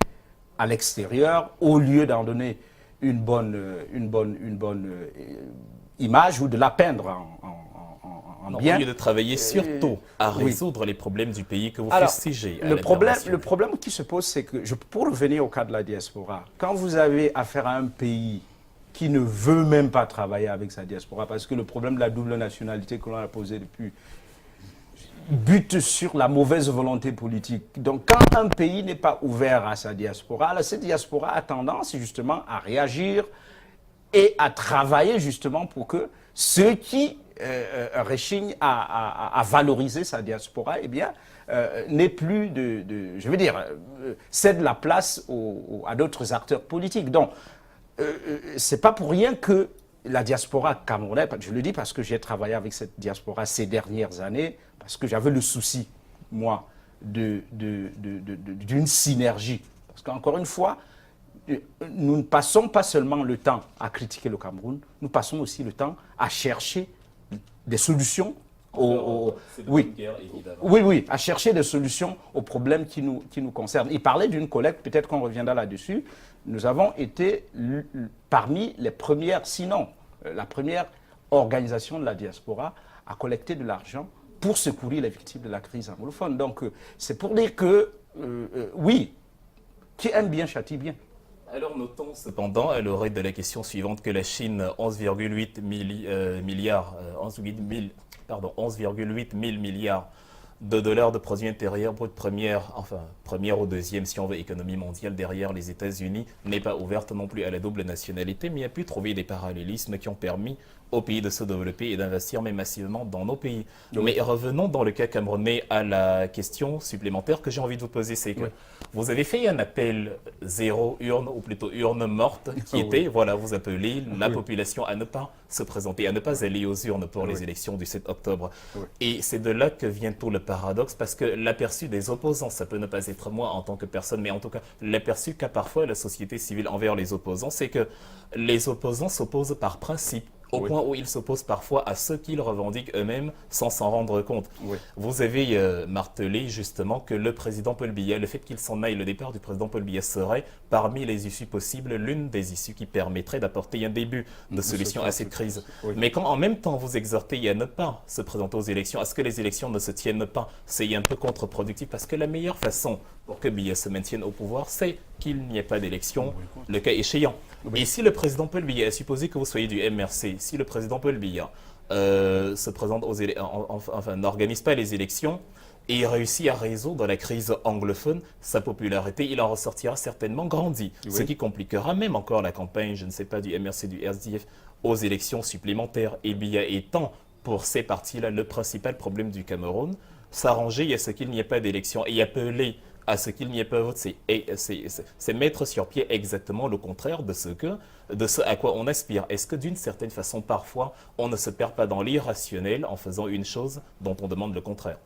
à l'extérieur, au lieu d'en donner une bonne image ou de la peindre en bien. Au lieu de travailler surtout à résoudre les problèmes du pays que vous fustigez. Le problème qui se pose, c'est que, pour revenir au cas de la diaspora, quand vous avez affaire à un pays qui ne veut même pas travailler avec sa diaspora, parce que le problème de la double nationalité que l'on a posé depuis bute sur la mauvaise volonté politique. Donc quand un pays n'est pas ouvert à sa diaspora, alors cette diaspora a tendance justement à réagir et à travailler justement pour que ceux qui rechignent à valoriser sa diaspora, eh bien, n'aient plus je veux dire, cèdent la place à d'autres acteurs politiques. Donc, c'est pas pour rien que la diaspora camerounaise, je le dis parce que j'ai travaillé avec cette diaspora ces dernières années, parce que j'avais le souci, moi, d'une synergie. Parce qu'encore une fois, nous ne passons pas seulement le temps à critiquer le Cameroun, nous passons aussi le temps à chercher des solutions à chercher des solutions aux problèmes qui nous concernent. Il parlait d'une collecte, peut-être qu'on reviendra là-dessus. Nous avons été parmi les premières, sinon la première organisation de la diaspora à collecter de l'argent pour secourir les victimes de la crise anglophone. Donc c'est pour dire que, oui, qui aime bien châtie bien. Alors notons cependant, à l'oreille de la question suivante, que la Chine, 11,8 milliards de dollars de produits intérieurs brut, première ou deuxième, si on veut, économie mondiale derrière les États-Unis, n'est pas ouverte non plus à la double nationalité, mais a pu trouver des parallélismes qui ont permis aux pays de se développer et d'investir même massivement dans nos pays. Oui. Mais revenons dans le cas camerounais à la question supplémentaire que j'ai envie de vous poser, c'est que vous avez fait un appel zéro urne, ou plutôt urne morte, qui était, voilà, vous appelez la population à ne pas se présenter, à ne pas aller aux urnes pour les élections du 7 octobre. Et c'est de là que vient tout le paradoxe, parce que l'aperçu des opposants, ça peut ne pas être moi en tant que personne, mais en tout cas, l'aperçu qu'a parfois la société civile envers les opposants, c'est que les opposants s'opposent par principe au point où ils s'opposent parfois à ceux qu'ils revendiquent eux-mêmes sans s'en rendre compte. Vous avez martelé justement que le président Paul Biya, le fait qu'il s'en aille, le départ du président Paul Biya serait parmi les issues possibles, l'une des issues qui permettrait d'apporter un début de solution à cette crise. Mais quand en même temps vous exhortez à ne pas se présenter aux élections, à ce que les élections ne se tiennent pas, c'est un peu contre-productif parce que la meilleure façon pour que Biya se maintienne au pouvoir, c'est qu'il n'y ait pas d'élection, le cas échéant. Et si le président Paul Biya, à supposer que vous soyez du MRC, si le président Paul Biya se présente n'organise pas les élections et réussit à résoudre la crise anglophone, sa popularité, il en ressortira certainement grandi. Ce qui compliquera même encore la campagne, je ne sais pas, du MRC, du RSDF, aux élections supplémentaires. Et Biya étant, pour ces partis-là, le principal problème du Cameroun, s'arranger à ce qu'il n'y ait pas d'élection et appeler à ce qu'il n'y ait pas de vote, c'est mettre sur pied exactement le contraire de ce à quoi on aspire. Est-ce que d'une certaine façon, parfois, on ne se perd pas dans l'irrationnel en faisant une chose dont on demande le contraire?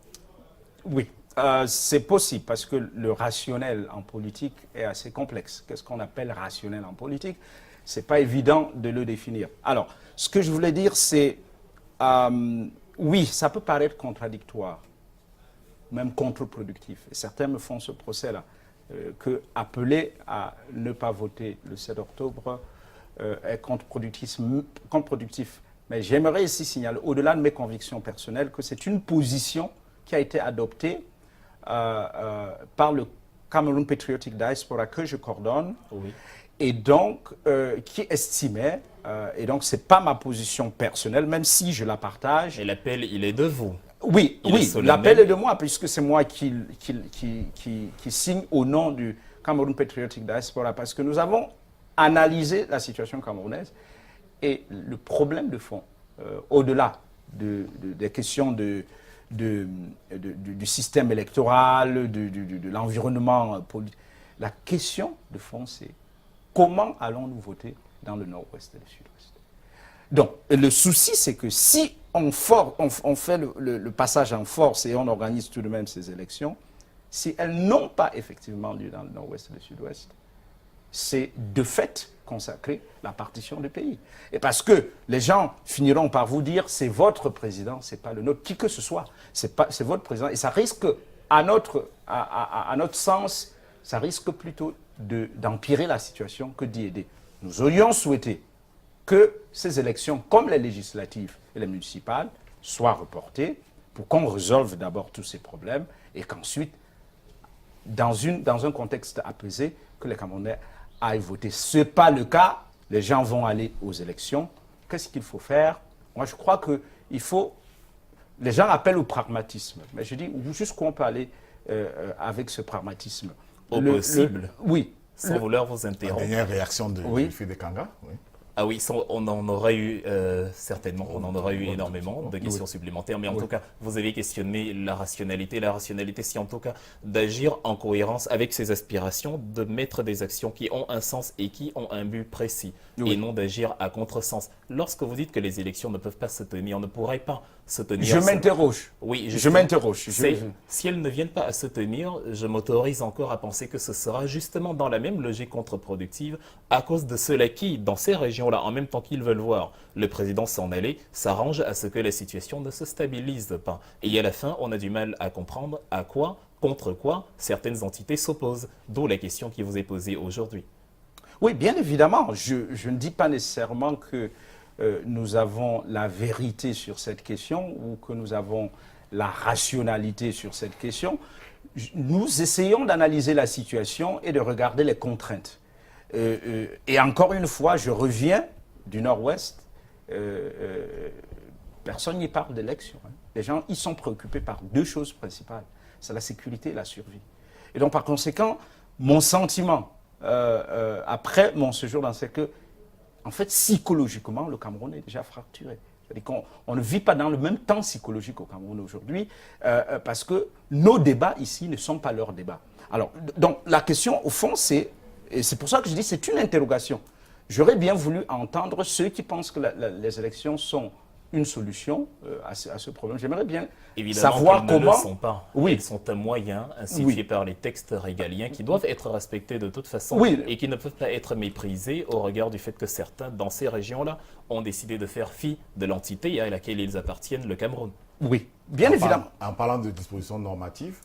Oui, c'est possible parce que le rationnel en politique est assez complexe. Qu'est-ce qu'on appelle rationnel en politique? Ce n'est pas évident de le définir. Alors, ce que je voulais dire, c'est, oui, ça peut paraître contradictoire, même contre-productif. Et certains me font ce procès-là, que appeler à ne pas voter le 7 octobre est contre-productif. Mais j'aimerais ici signaler, au-delà de mes convictions personnelles, que c'est une position qui a été adoptée par le Cameroun Patriotic Diaspora que je coordonne, et donc qui estimait, et donc c'est pas ma position personnelle, même si je la partage. Et l'appel, il est de vous. Oui, l'appel est de moi, puisque c'est moi qui signe au nom du Cameroun Patriotic Diaspora, parce que nous avons analysé la situation camerounaise et le problème de fond, au-delà des questions du système électoral, de l'environnement politique, la question de fond, c'est comment allons-nous voter dans le nord-ouest et le sud-ouest? Donc, le souci, c'est que si on fait le passage en force et on organise tout de même ces élections, si elles n'ont pas effectivement lieu dans le nord-ouest et le sud-ouest, c'est de fait consacrer la partition du pays. Et parce que les gens finiront par vous dire c'est votre président, c'est pas le nôtre, qui que ce soit, c'est votre président. Et ça risque, à notre sens, ça risque plutôt d'empirer la situation que d'y aider. Nous aurions souhaité que ces élections, comme les législatives et les municipales, soient reportées pour qu'on résolve d'abord tous ces problèmes et qu'ensuite, dans un contexte apaisé, que les Camerounais aillent voter. Ce n'est pas le cas. Les gens vont aller aux élections. Qu'est-ce qu'il faut faire? Moi, je crois qu'il faut... Les gens appellent au pragmatisme. Mais je dis, jusqu'où on peut aller avec ce pragmatisme? Au possible. Oui. Sans vouloir vous interrompre. La dernière réaction de Fede Kanga. Oui. Ah oui, on en aurait eu certainement, on en aurait eu énormément de questions supplémentaires, mais en tout cas, vous avez questionné la rationalité. La rationalité, c'est en tout cas d'agir en cohérence avec ses aspirations, de mettre des actions qui ont un sens et qui ont un but précis, et non d'agir à contresens. Lorsque vous dites que les élections ne peuvent pas se tenir, ne pourraient pas se tenir... Je m'interroge. Oui, je m'interroge. Si elles ne viennent pas à se tenir, je m'autorise encore à penser que ce sera justement dans la même logique contre-productive à cause de ceux-là qui, dans ces régions-là, en même temps qu'ils veulent voir le président s'en aller, s'arrangent à ce que la situation ne se stabilise pas. Et à la fin, on a du mal à comprendre à quoi, contre quoi, certaines entités s'opposent. D'où la question qui vous est posée aujourd'hui. Oui, bien évidemment. Je ne dis pas nécessairement que nous avons la vérité sur cette question ou que nous avons la rationalité sur cette question. Nous essayons d'analyser la situation et de regarder les contraintes. Et encore une fois, je reviens du Nord-Ouest. Personne n'y parle d'élection. Les gens, ils sont préoccupés par deux choses principales. C'est la sécurité et la survie. Et donc, par conséquent, mon sentiment, après mon séjour dans c'est que, en fait, psychologiquement, le Cameroun est déjà fracturé. C'est-à-dire qu'on ne vit pas dans le même temps psychologique au Cameroun aujourd'hui, parce que nos débats ici ne sont pas leurs débats. Alors, donc, la question, au fond, c'est, et c'est pour ça que je dis, c'est une interrogation. J'aurais bien voulu entendre ceux qui pensent que les élections sont une solution à ce problème. J'aimerais bien évidemment savoir comment... ne le sont pas. Oui. Ils sont un moyen institué par les textes régaliens qui doivent être respectés de toute façon et qui ne peuvent pas être méprisés au regard du fait que certains, dans ces régions-là, ont décidé de faire fi de l'entité à laquelle ils appartiennent, le Cameroun. Oui, bien évidemment. En parlant de dispositions normatives,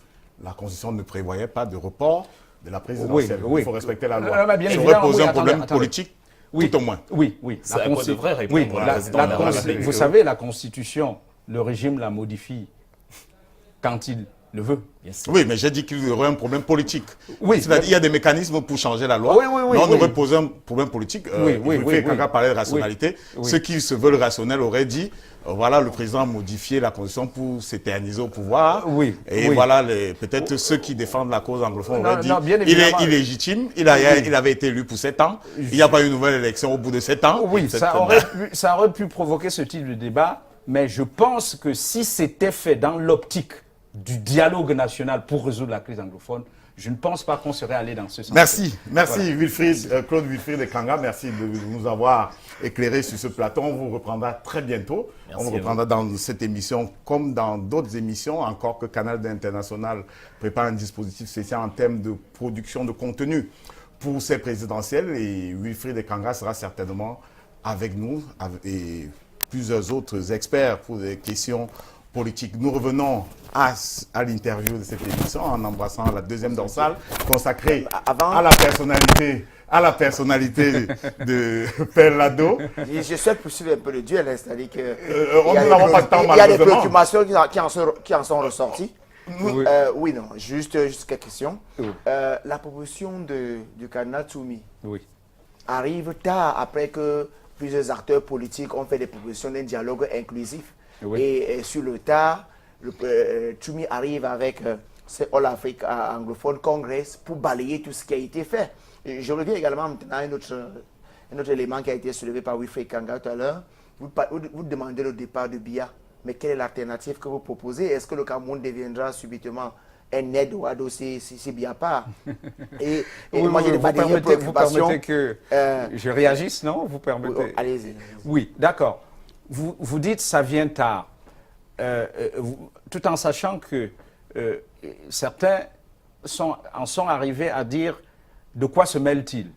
la Constitution ne prévoyait pas de report de la présidentielle. Il faut respecter la loi. Ça aurait posé un problème politique. Tout au moins. Oui. C'est à quoi devrait répondre le président de la République. Vous savez, la Constitution, le régime la modifie quand il le veut. Oui, mais j'ai dit qu'il y aurait un problème politique. C'est-à-dire qu'il y a des mécanismes pour changer la loi. Mais on aurait posé un problème politique. Quand parlait de rationalité, ceux qui se veulent rationnels auraient dit voilà, le président a modifié la Constitution pour s'éterniser au pouvoir. Voilà, peut-être ceux qui défendent la cause anglophone auraient dit il est illégitime, il avait été élu pour 7 ans, il n'y a pas eu une nouvelle élection au bout de 7 ans. Oui, ça aurait pu provoquer ce type de débat, mais je pense que si c'était fait dans l'optique du dialogue national pour résoudre la crise anglophone, je ne pense pas qu'on serait allé dans ce sens. Merci Wilfried, Claude Wilfried Ekanga, merci de nous avoir éclairé sur ce plateau. On vous reprendra très bientôt. On vous reprendra dans cette émission comme dans d'autres émissions, encore que Canal International prépare un dispositif spécial en termes de production de contenu pour ces présidentielles et Wilfried Ekanga sera certainement avec nous et plusieurs autres experts pour des questions politique. Nous revenons à l'interview de cette émission en embrassant la deuxième dorsale consacrée à la personnalité de Père Lado. Je souhaite poursuivre un peu le duel, c'est-à-dire que n'avons pas de temps, il y a des préoccupations qui en sont ressorties. Juste quelques questions. La proposition du candidat Tchoumi arrive tard après que plusieurs acteurs politiques ont fait des propositions d'un dialogue inclusif. Et sur le tard, Tchoumi arrive avec ce All Africa Anglophone Congress pour balayer tout ce qui a été fait. Et je reviens également maintenant à un autre élément qui a été soulevé par Wilfried Ekanga tout à l'heure. Vous demandez le départ de Biya, mais quelle est l'alternative que vous proposez? Est-ce que le Cameroun deviendra subitement un Edouard si Biya part? Et moi, j'ai pas de préoccupations. Vous permettez que je réagisse, non? Vous permettez? Allez-y. Oui, d'accord. Vous dites ça vient tard, tout en sachant que certains en sont arrivés à dire de quoi se mêle-t-il.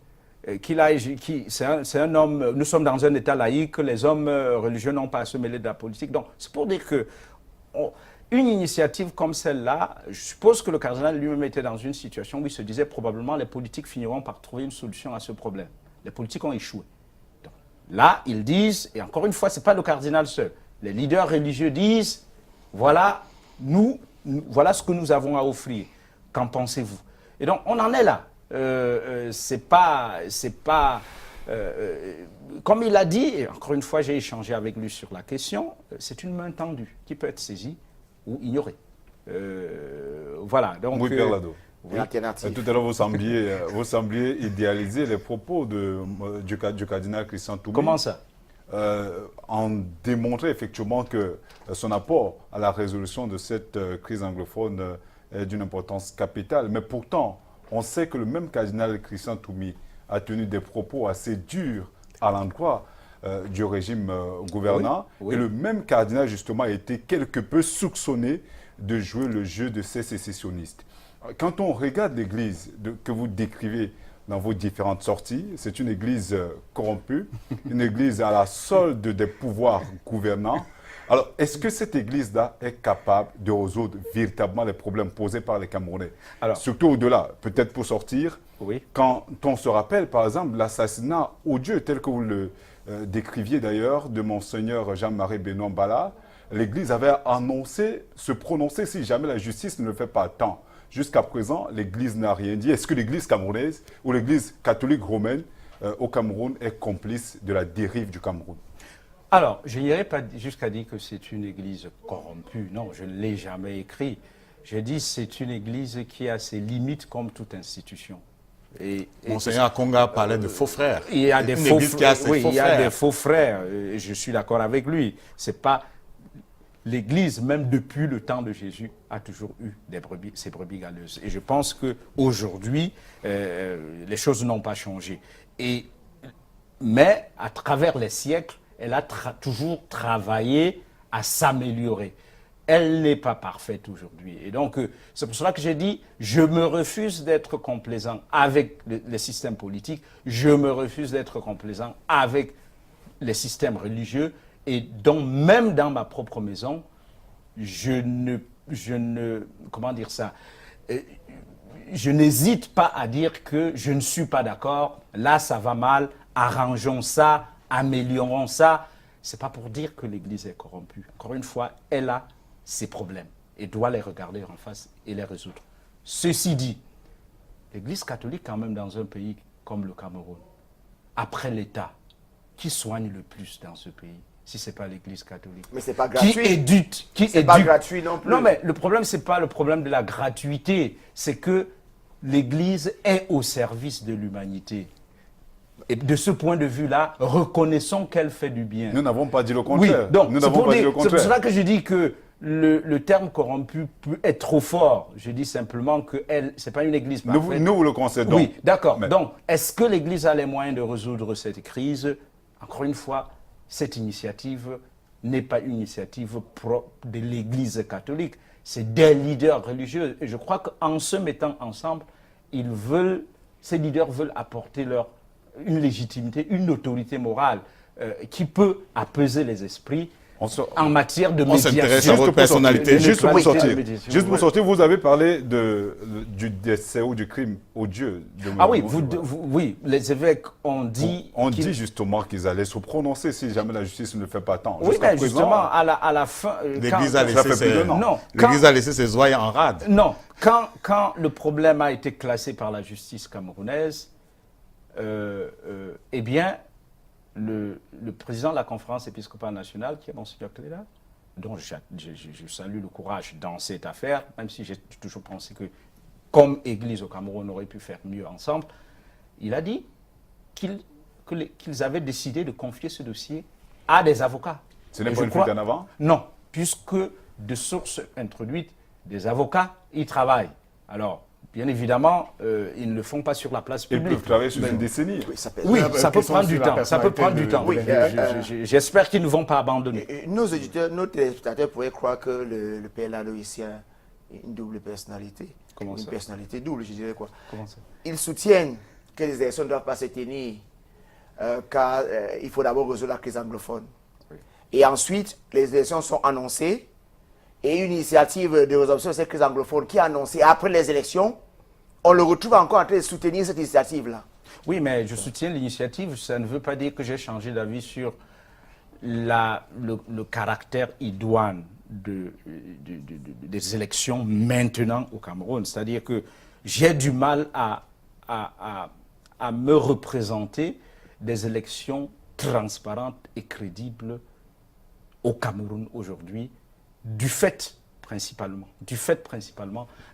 C'est un homme, nous sommes dans un État laïque, les hommes religieux n'ont pas à se mêler de la politique. Donc c'est pour dire que une initiative comme celle-là, je suppose que le cardinal lui-même était dans une situation où il se disait probablement les politiques finiront par trouver une solution à ce problème. Les politiques ont échoué. Là, ils disent, et encore une fois, ce n'est pas le cardinal seul, les leaders religieux disent, voilà, voilà ce que nous avons à offrir. Qu'en pensez-vous? Et donc, on en est là. Comme il a dit, et encore une fois, j'ai échangé avec lui sur la question, c'est une main tendue qui peut être saisie ou ignorée. Voilà. Donc, oui, Père Lado. Oui. Tout à l'heure, vous sembliez idéaliser les propos du cardinal Christian Tchoumi. Comment ça? En démontrant effectivement que son apport à la résolution de cette crise anglophone est d'une importance capitale. Mais pourtant, on sait que le même cardinal Christian Tchoumi a tenu des propos assez durs à l'endroit du régime gouvernant. Et le même cardinal, justement, a été quelque peu soupçonné de jouer le jeu de ces sécessionnistes. Quand on regarde l'Église que vous décrivez dans vos différentes sorties, c'est une Église corrompue, une Église à la solde des pouvoirs gouvernants. Alors, est-ce que cette Église-là est capable de résoudre véritablement les problèmes posés par les Camerounais? Alors, surtout au-delà, peut-être pour sortir, quand on se rappelle, par exemple, l'assassinat odieux, tel que vous le décriviez d'ailleurs, de Monseigneur Jean-Marie Benoît Mbala, l'Église avait annoncé se prononcer si jamais la justice ne le fait pas tant. Jusqu'à présent, l'Église n'a rien dit. Est-ce que l'Église camerounaise ou l'Église catholique romaine au Cameroun est complice de la dérive du Cameroun? Alors, je n'irai pas jusqu'à dire que c'est une Église corrompue. Non, je ne l'ai jamais écrit. Je dis que c'est une Église qui a ses limites comme toute institution. Monseigneur Konga parlait de faux frères. Il y a des faux frères. Oui, il y a des faux frères. Je suis d'accord avec lui. C'est pas... L'Église, même depuis le temps de Jésus, a toujours eu ses brebis galeuses. Et je pense qu'aujourd'hui, les choses n'ont pas changé. Mais à travers les siècles, elle a toujours travaillé à s'améliorer. Elle n'est pas parfaite aujourd'hui. Et donc, c'est pour cela que j'ai dit, je me refuse d'être complaisant avec les systèmes politiques, je me refuse d'être complaisant avec les systèmes religieux, et donc même dans ma propre maison, je n'hésite pas à dire que je ne suis pas d'accord, là ça va mal, arrangeons ça, améliorons ça. Ce n'est pas pour dire que l'Église est corrompue. Encore une fois, elle a ses problèmes et doit les regarder en face et les résoudre. Ceci dit, l'Église catholique, quand même, dans un pays comme le Cameroun, après l'État, qui soigne le plus dans ce pays, si ce n'est pas l'Église catholique? Mais ce n'est pas gratuit. Qui éduque, c'est pas gratuit non plus. Non, mais le problème, ce n'est pas le problème de la gratuité, c'est que l'Église est au service de l'humanité. Et de ce point de vue-là, reconnaissons qu'elle fait du bien. Nous n'avons pas dit le contraire. Oui, donc c'est pour cela que je dis que le terme corrompu peut être trop fort. Je dis simplement que ce n'est pas une église parfaite. Nous le concédons. Oui, d'accord. Mais... Donc, est-ce que l'église a les moyens de résoudre cette crise? Encore une fois, cette initiative n'est pas une initiative propre de l'église catholique. C'est des leaders religieux. Et je crois qu'en se mettant ensemble, ces leaders veulent apporter une légitimité, une autorité morale qui peut apaiser les esprits en matière de médiation. On s'intéresse à votre personnalité. Juste pour sortir, vous avez parlé du décès ou du crime odieux. Ah oui, oui, les évêques ont dit... On dit justement qu'ils allaient se prononcer si jamais la justice ne fait pas tant. Oui, mais justement, à la fin... L'Église a laissé ses ouailles en rade. Non, quand le problème a été classé par la justice camerounaise, eh bien, le président de la conférence épiscopale nationale, qui est Monseigneur Cléla, dont je salue le courage dans cette affaire, même si j'ai toujours pensé que, comme Église au Cameroun, on aurait pu faire mieux ensemble, il a dit qu'ils avaient décidé de confier ce dossier à des avocats. Ce n'est pas une fuite en avant? Non, puisque de sources introduites, des avocats y travaillent. Alors, bien évidemment, ils ne le font pas sur la place publique. Ils peuvent travailler sur une décennie. Oui, ça peut prendre du temps. Ça peut prendre du temps. J'espère qu'ils ne vont pas abandonner. Nos auditeurs, nos téléspectateurs pourraient croire que le père Lado ici a une double personnalité. Comment ça? Une personnalité double, je dirais quoi. Comment ça? Ils soutiennent que les élections ne doivent pas se tenir car il faut d'abord résoudre la crise anglophone. Oui. Et ensuite, les élections sont annoncées et une initiative de résolution de cette crise anglophone qui est annoncée après les élections, on le retrouve encore en train de soutenir cette initiative-là. Oui, mais je soutiens l'initiative. Ça ne veut pas dire que j'ai changé d'avis sur le caractère idoine des élections maintenant au Cameroun. C'est-à-dire que j'ai du mal à me représenter des élections transparentes et crédibles au Cameroun aujourd'hui, du fait principalement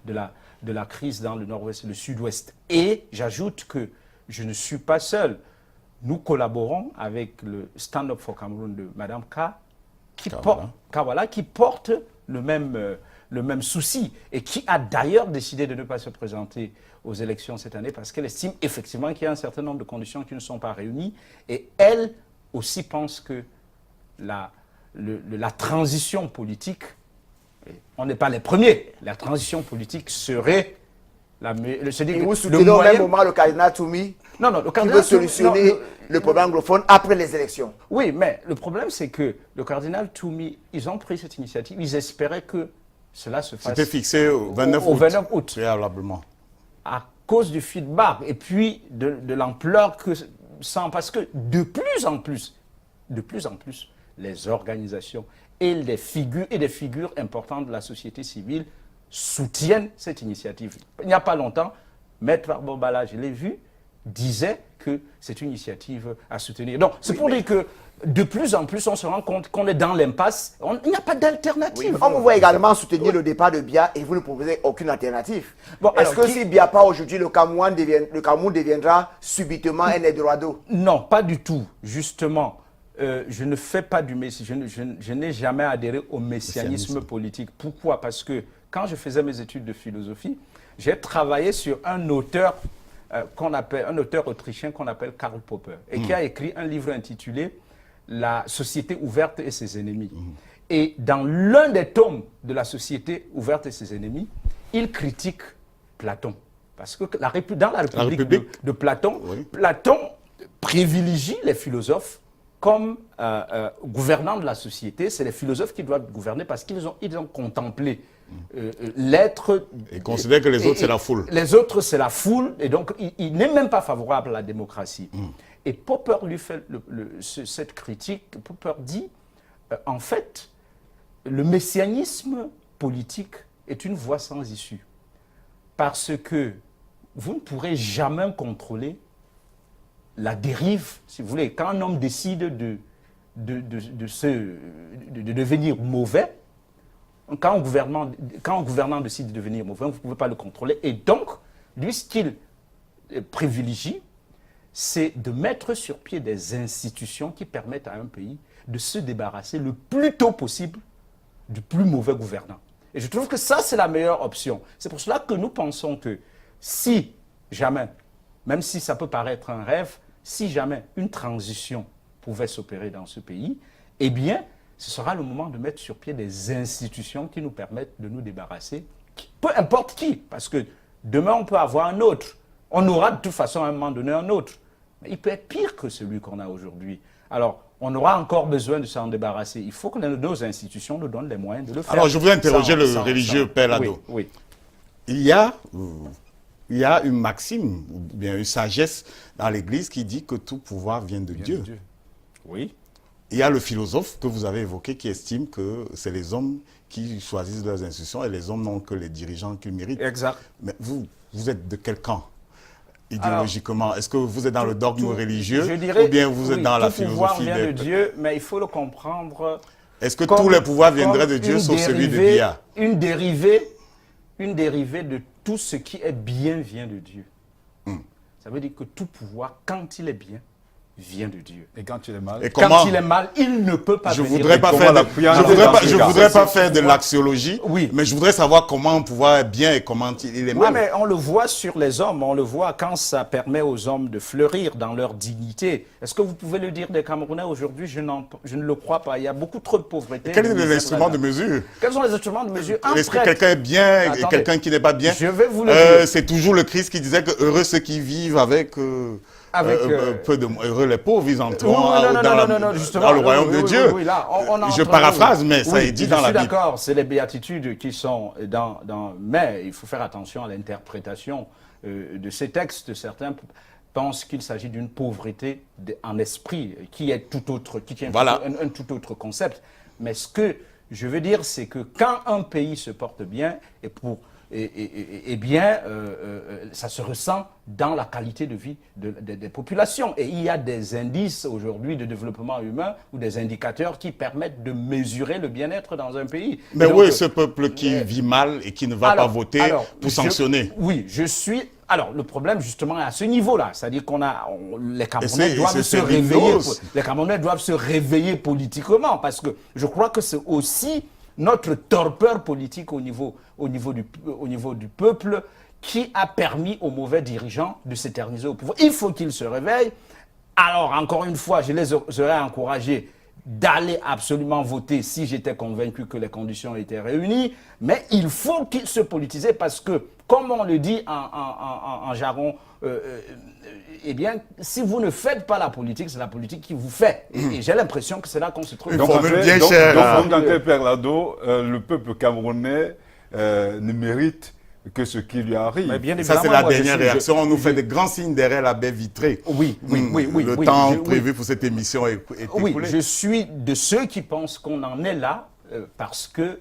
de la crise dans le nord-ouest et le sud-ouest. Et j'ajoute que je ne suis pas seul. Nous collaborons avec le Stand Up for Cameroun de Mme Kawala, qui porte le même souci et qui a d'ailleurs décidé de ne pas se présenter aux élections cette année parce qu'elle estime effectivement qu'il y a un certain nombre de conditions qui ne sont pas réunies. Et elle aussi pense que la transition politique, on n'est pas les premiers, la transition politique serait la meilleure. Et vous soutenez au même moment le cardinal Toumi qui veut solutionner le problème anglophone après les élections. Oui, mais le problème c'est que le cardinal Toumi, ils ont pris cette initiative, ils espéraient que cela se fasse. C'était fixé au 29 août. Préalablement. À cause du feedback et puis de l'ampleur que ça, parce que de plus en plus, les organisations et des figures importantes de la société civile soutiennent cette initiative. Il n'y a pas longtemps, Maître Bobala, je l'ai vu, disait que c'est une initiative à soutenir. Donc, c'est pour dire que de plus en plus, on se rend compte qu'on est dans l'impasse. Il n'y a pas d'alternative. Oui, on vous voit également soutenir le départ de Biya et vous ne proposez aucune alternative. Bon, est-ce que si Biya part aujourd'hui, le Cameroun deviendra subitement un Eldorado? Non, pas du tout. Justement, je ne fais pas du messianisme. Je n'ai jamais adhéré au messianisme politique. Pourquoi? Parce que quand je faisais mes études de philosophie, j'ai travaillé sur un auteur autrichien qu'on appelle Karl Popper et qui a écrit un livre intitulé la société ouverte et ses ennemis. Et dans l'un des tomes de la société ouverte et ses ennemis, il critique Platon. Parce que dans la République de Platon, Platon privilégie les philosophes comme gouvernants de la société. C'est les philosophes qui doivent gouverner parce qu'ils ont contemplé l'être. Et considèrent que les autres, c'est la foule. Les autres, c'est la foule. Et donc, il n'est même pas favorable à la démocratie. Et Popper lui fait cette critique. Popper dit, en fait, le messianisme politique est une voie sans issue. Parce que vous ne pourrez jamais contrôler la dérive, si vous voulez. Quand un homme décide de devenir mauvais, quand un gouvernant décide de devenir mauvais, vous ne pouvez pas le contrôler. Et donc, lui, ce qu'il privilégie, c'est de mettre sur pied des institutions qui permettent à un pays de se débarrasser le plus tôt possible du plus mauvais gouvernant. Et je trouve que ça, c'est la meilleure option. C'est pour cela que nous pensons que si jamais, même si ça peut paraître un rêve, si jamais une transition pouvait s'opérer dans ce pays, eh bien, ce sera le moment de mettre sur pied des institutions qui nous permettent de nous débarrasser, peu importe qui, parce que demain, on peut avoir un autre. On aura de toute façon à un moment donné un autre. Mais il peut être pire que celui qu'on a aujourd'hui. Alors, on aura encore besoin de s'en débarrasser. Il faut que nos institutions nous donnent les moyens de le faire. Alors, je voudrais interroger le religieux Père Lado. Oui. Il y a une maxime, ou bien une sagesse dans l'Église qui dit que tout pouvoir vient de Dieu. Oui. Il y a le philosophe que vous avez évoqué qui estime que c'est les hommes qui choisissent leurs institutions et les hommes n'ont que les dirigeants qu'ils méritent. Exact. Mais vous êtes de quel camp idéologiquement? Est-ce que vous êtes dans le dogme religieux ou bien vous êtes dans la philosophie? Tout pouvoir vient de Dieu, mais il faut le comprendre. Est-ce que tous les pouvoirs viendraient de Dieu sauf celui de Bia? Une dérivée de tout ce qui est bien vient de Dieu. Ça veut dire que tout pouvoir, quand il est bien, vient de Dieu. Et quand il est mal? Quand il est mal, il ne peut pas venir. Je voudrais pas faire de l'axiologie, mais je voudrais savoir comment un pouvoir est bien et comment il est mal. Oui, mais on le voit sur les hommes, on le voit quand ça permet aux hommes de fleurir dans leur dignité. Est-ce que vous pouvez le dire des Camerounais aujourd'hui? Je ne le crois pas. Il y a beaucoup trop de pauvreté. Quel est l'instrument de mesure? Quels sont les instruments de mesure? Est-ce que quelqu'un est bien et quelqu'un qui n'est pas bien? Je vais vous le dire. C'est toujours le Christ qui disait que heureux ceux qui vivent avec... peu de heureux les pauvres, ils entreront dans le royaume de Dieu. Oui, là, je paraphrase, mais ça est dit dans la Bible. Je suis d'accord, c'est les béatitudes qui sont dans... Mais il faut faire attention à l'interprétation de ces textes. Certains pensent qu'il s'agit d'une pauvreté en esprit qui est tout autre, qui tient un tout autre concept. Mais ce que je veux dire, c'est que quand un pays se porte bien, ça se ressent dans la qualité de vie des populations. Et il y a des indices aujourd'hui de développement humain ou des indicateurs qui permettent de mesurer le bien-être dans un pays. Mais où est ce peuple qui vit mal et qui ne va pas voter pour sanctionner? Oui, je suis... Alors, le problème, justement, est à ce niveau-là. C'est-à-dire les Camerounais doivent se réveiller. Les Camerounais doivent se réveiller politiquement parce que je crois que c'est aussi notre torpeur politique au niveau du peuple qui a permis aux mauvais dirigeants de s'éterniser au pouvoir. Il faut qu'ils se réveillent. Alors, encore une fois, je les aurais encouragés d'aller absolument voter si j'étais convaincu que les conditions étaient réunies. Mais il faut qu'ils se politisent parce que, comme on le dit en jargon, eh bien, si vous ne faites pas la politique, c'est la politique qui vous fait. Et j'ai l'impression que c'est là qu'on se trouve. Donc, dans quel Père Lado, le peuple camerounais ne mérite que ce qui lui arrive. Ça, c'est la dernière réaction. On nous fait de grands signes derrière la baie vitrée. Oui. Le temps prévu pour cette émission est écoulé. Oui, je suis de ceux qui pensent qu'on en est là parce que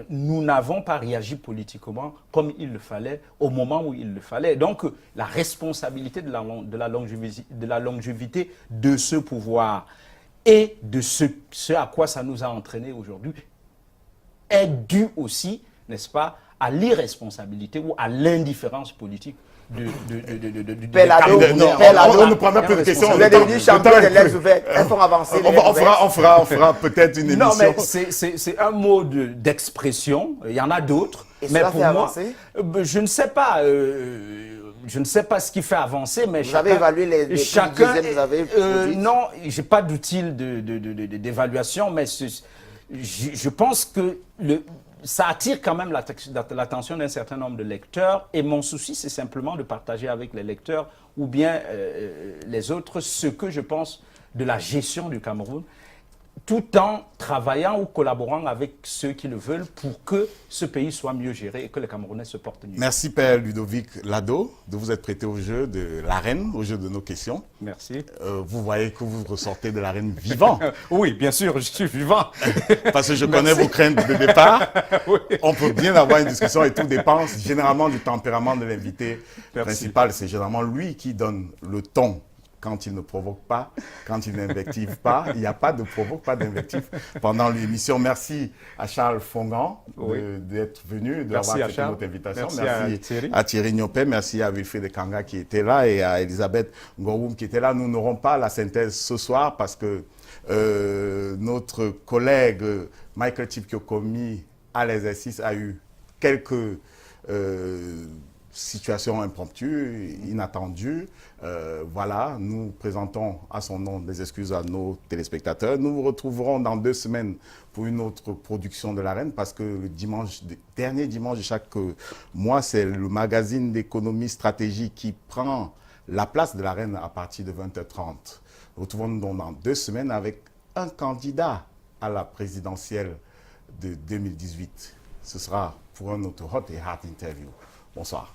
nous n'avons pas réagi politiquement comme il le fallait, au moment où il le fallait. Donc, la responsabilité de la longévité de ce pouvoir et de ce à quoi ça nous a entraîné aujourd'hui est due aussi, n'est-ce pas, à l'irresponsabilité ou à l'indifférence politique du Père Lado, on ne prend pas plus de questions. Vous êtes devenu champion des lèvres ouvertes. Elles font avancer les on fera peut-être une émission. Non, mais c'est un mot d'expression. Il y en a d'autres. Et mais pour moi, je ne sais pas. je ne sais pas ce qui fait avancer, mais vous avez évalué les chacun, vous avez non, j'ai pas d'outil d'évaluation, mais je pense que ça attire quand même l'attention d'un certain nombre de lecteurs. Et mon souci, c'est simplement de partager avec les lecteurs ou bien les autres ce que je pense de la gestion du Cameroun, tout en travaillant ou collaborant avec ceux qui le veulent pour que ce pays soit mieux géré et que les Camerounais se portent mieux. Merci Père Ludovic Lado de vous être prêté au jeu de l'arène, au jeu de nos questions. Merci. Vous voyez que vous ressortez de l'arène vivant. Oui, bien sûr, je suis vivant. Parce que je connais vos craintes de départ. Oui. On peut bien avoir une discussion et tout dépend généralement du tempérament de l'invité principal. C'est généralement lui qui donne le ton. Quand il ne provoque pas, quand il n'invective pas, il n'y a pas de provoque, pas d'invective pendant l'émission. Merci à Charles Fongan d'être venu, d'avoir accepté notre invitation. Merci à Thierry Niopé, merci à Wilfried Kanga qui était là et à Elisabeth Ngoroum qui était là. Nous n'aurons pas la synthèse ce soir parce que notre collègue Michael Chipkiokomi à l'exercice a eu quelques situations impromptues, inattendues. Voilà, nous présentons à son nom des excuses à nos téléspectateurs. Nous vous retrouverons dans 2 semaines pour une autre production de l'Arène parce que le dernier dimanche de chaque mois, c'est le magazine d'économie stratégique qui prend la place de l'Arène à partir de 20h30. Nous retrouvons donc dans 2 semaines avec un candidat à la présidentielle de 2018. Ce sera pour un autre hot et hard interview. Bonsoir.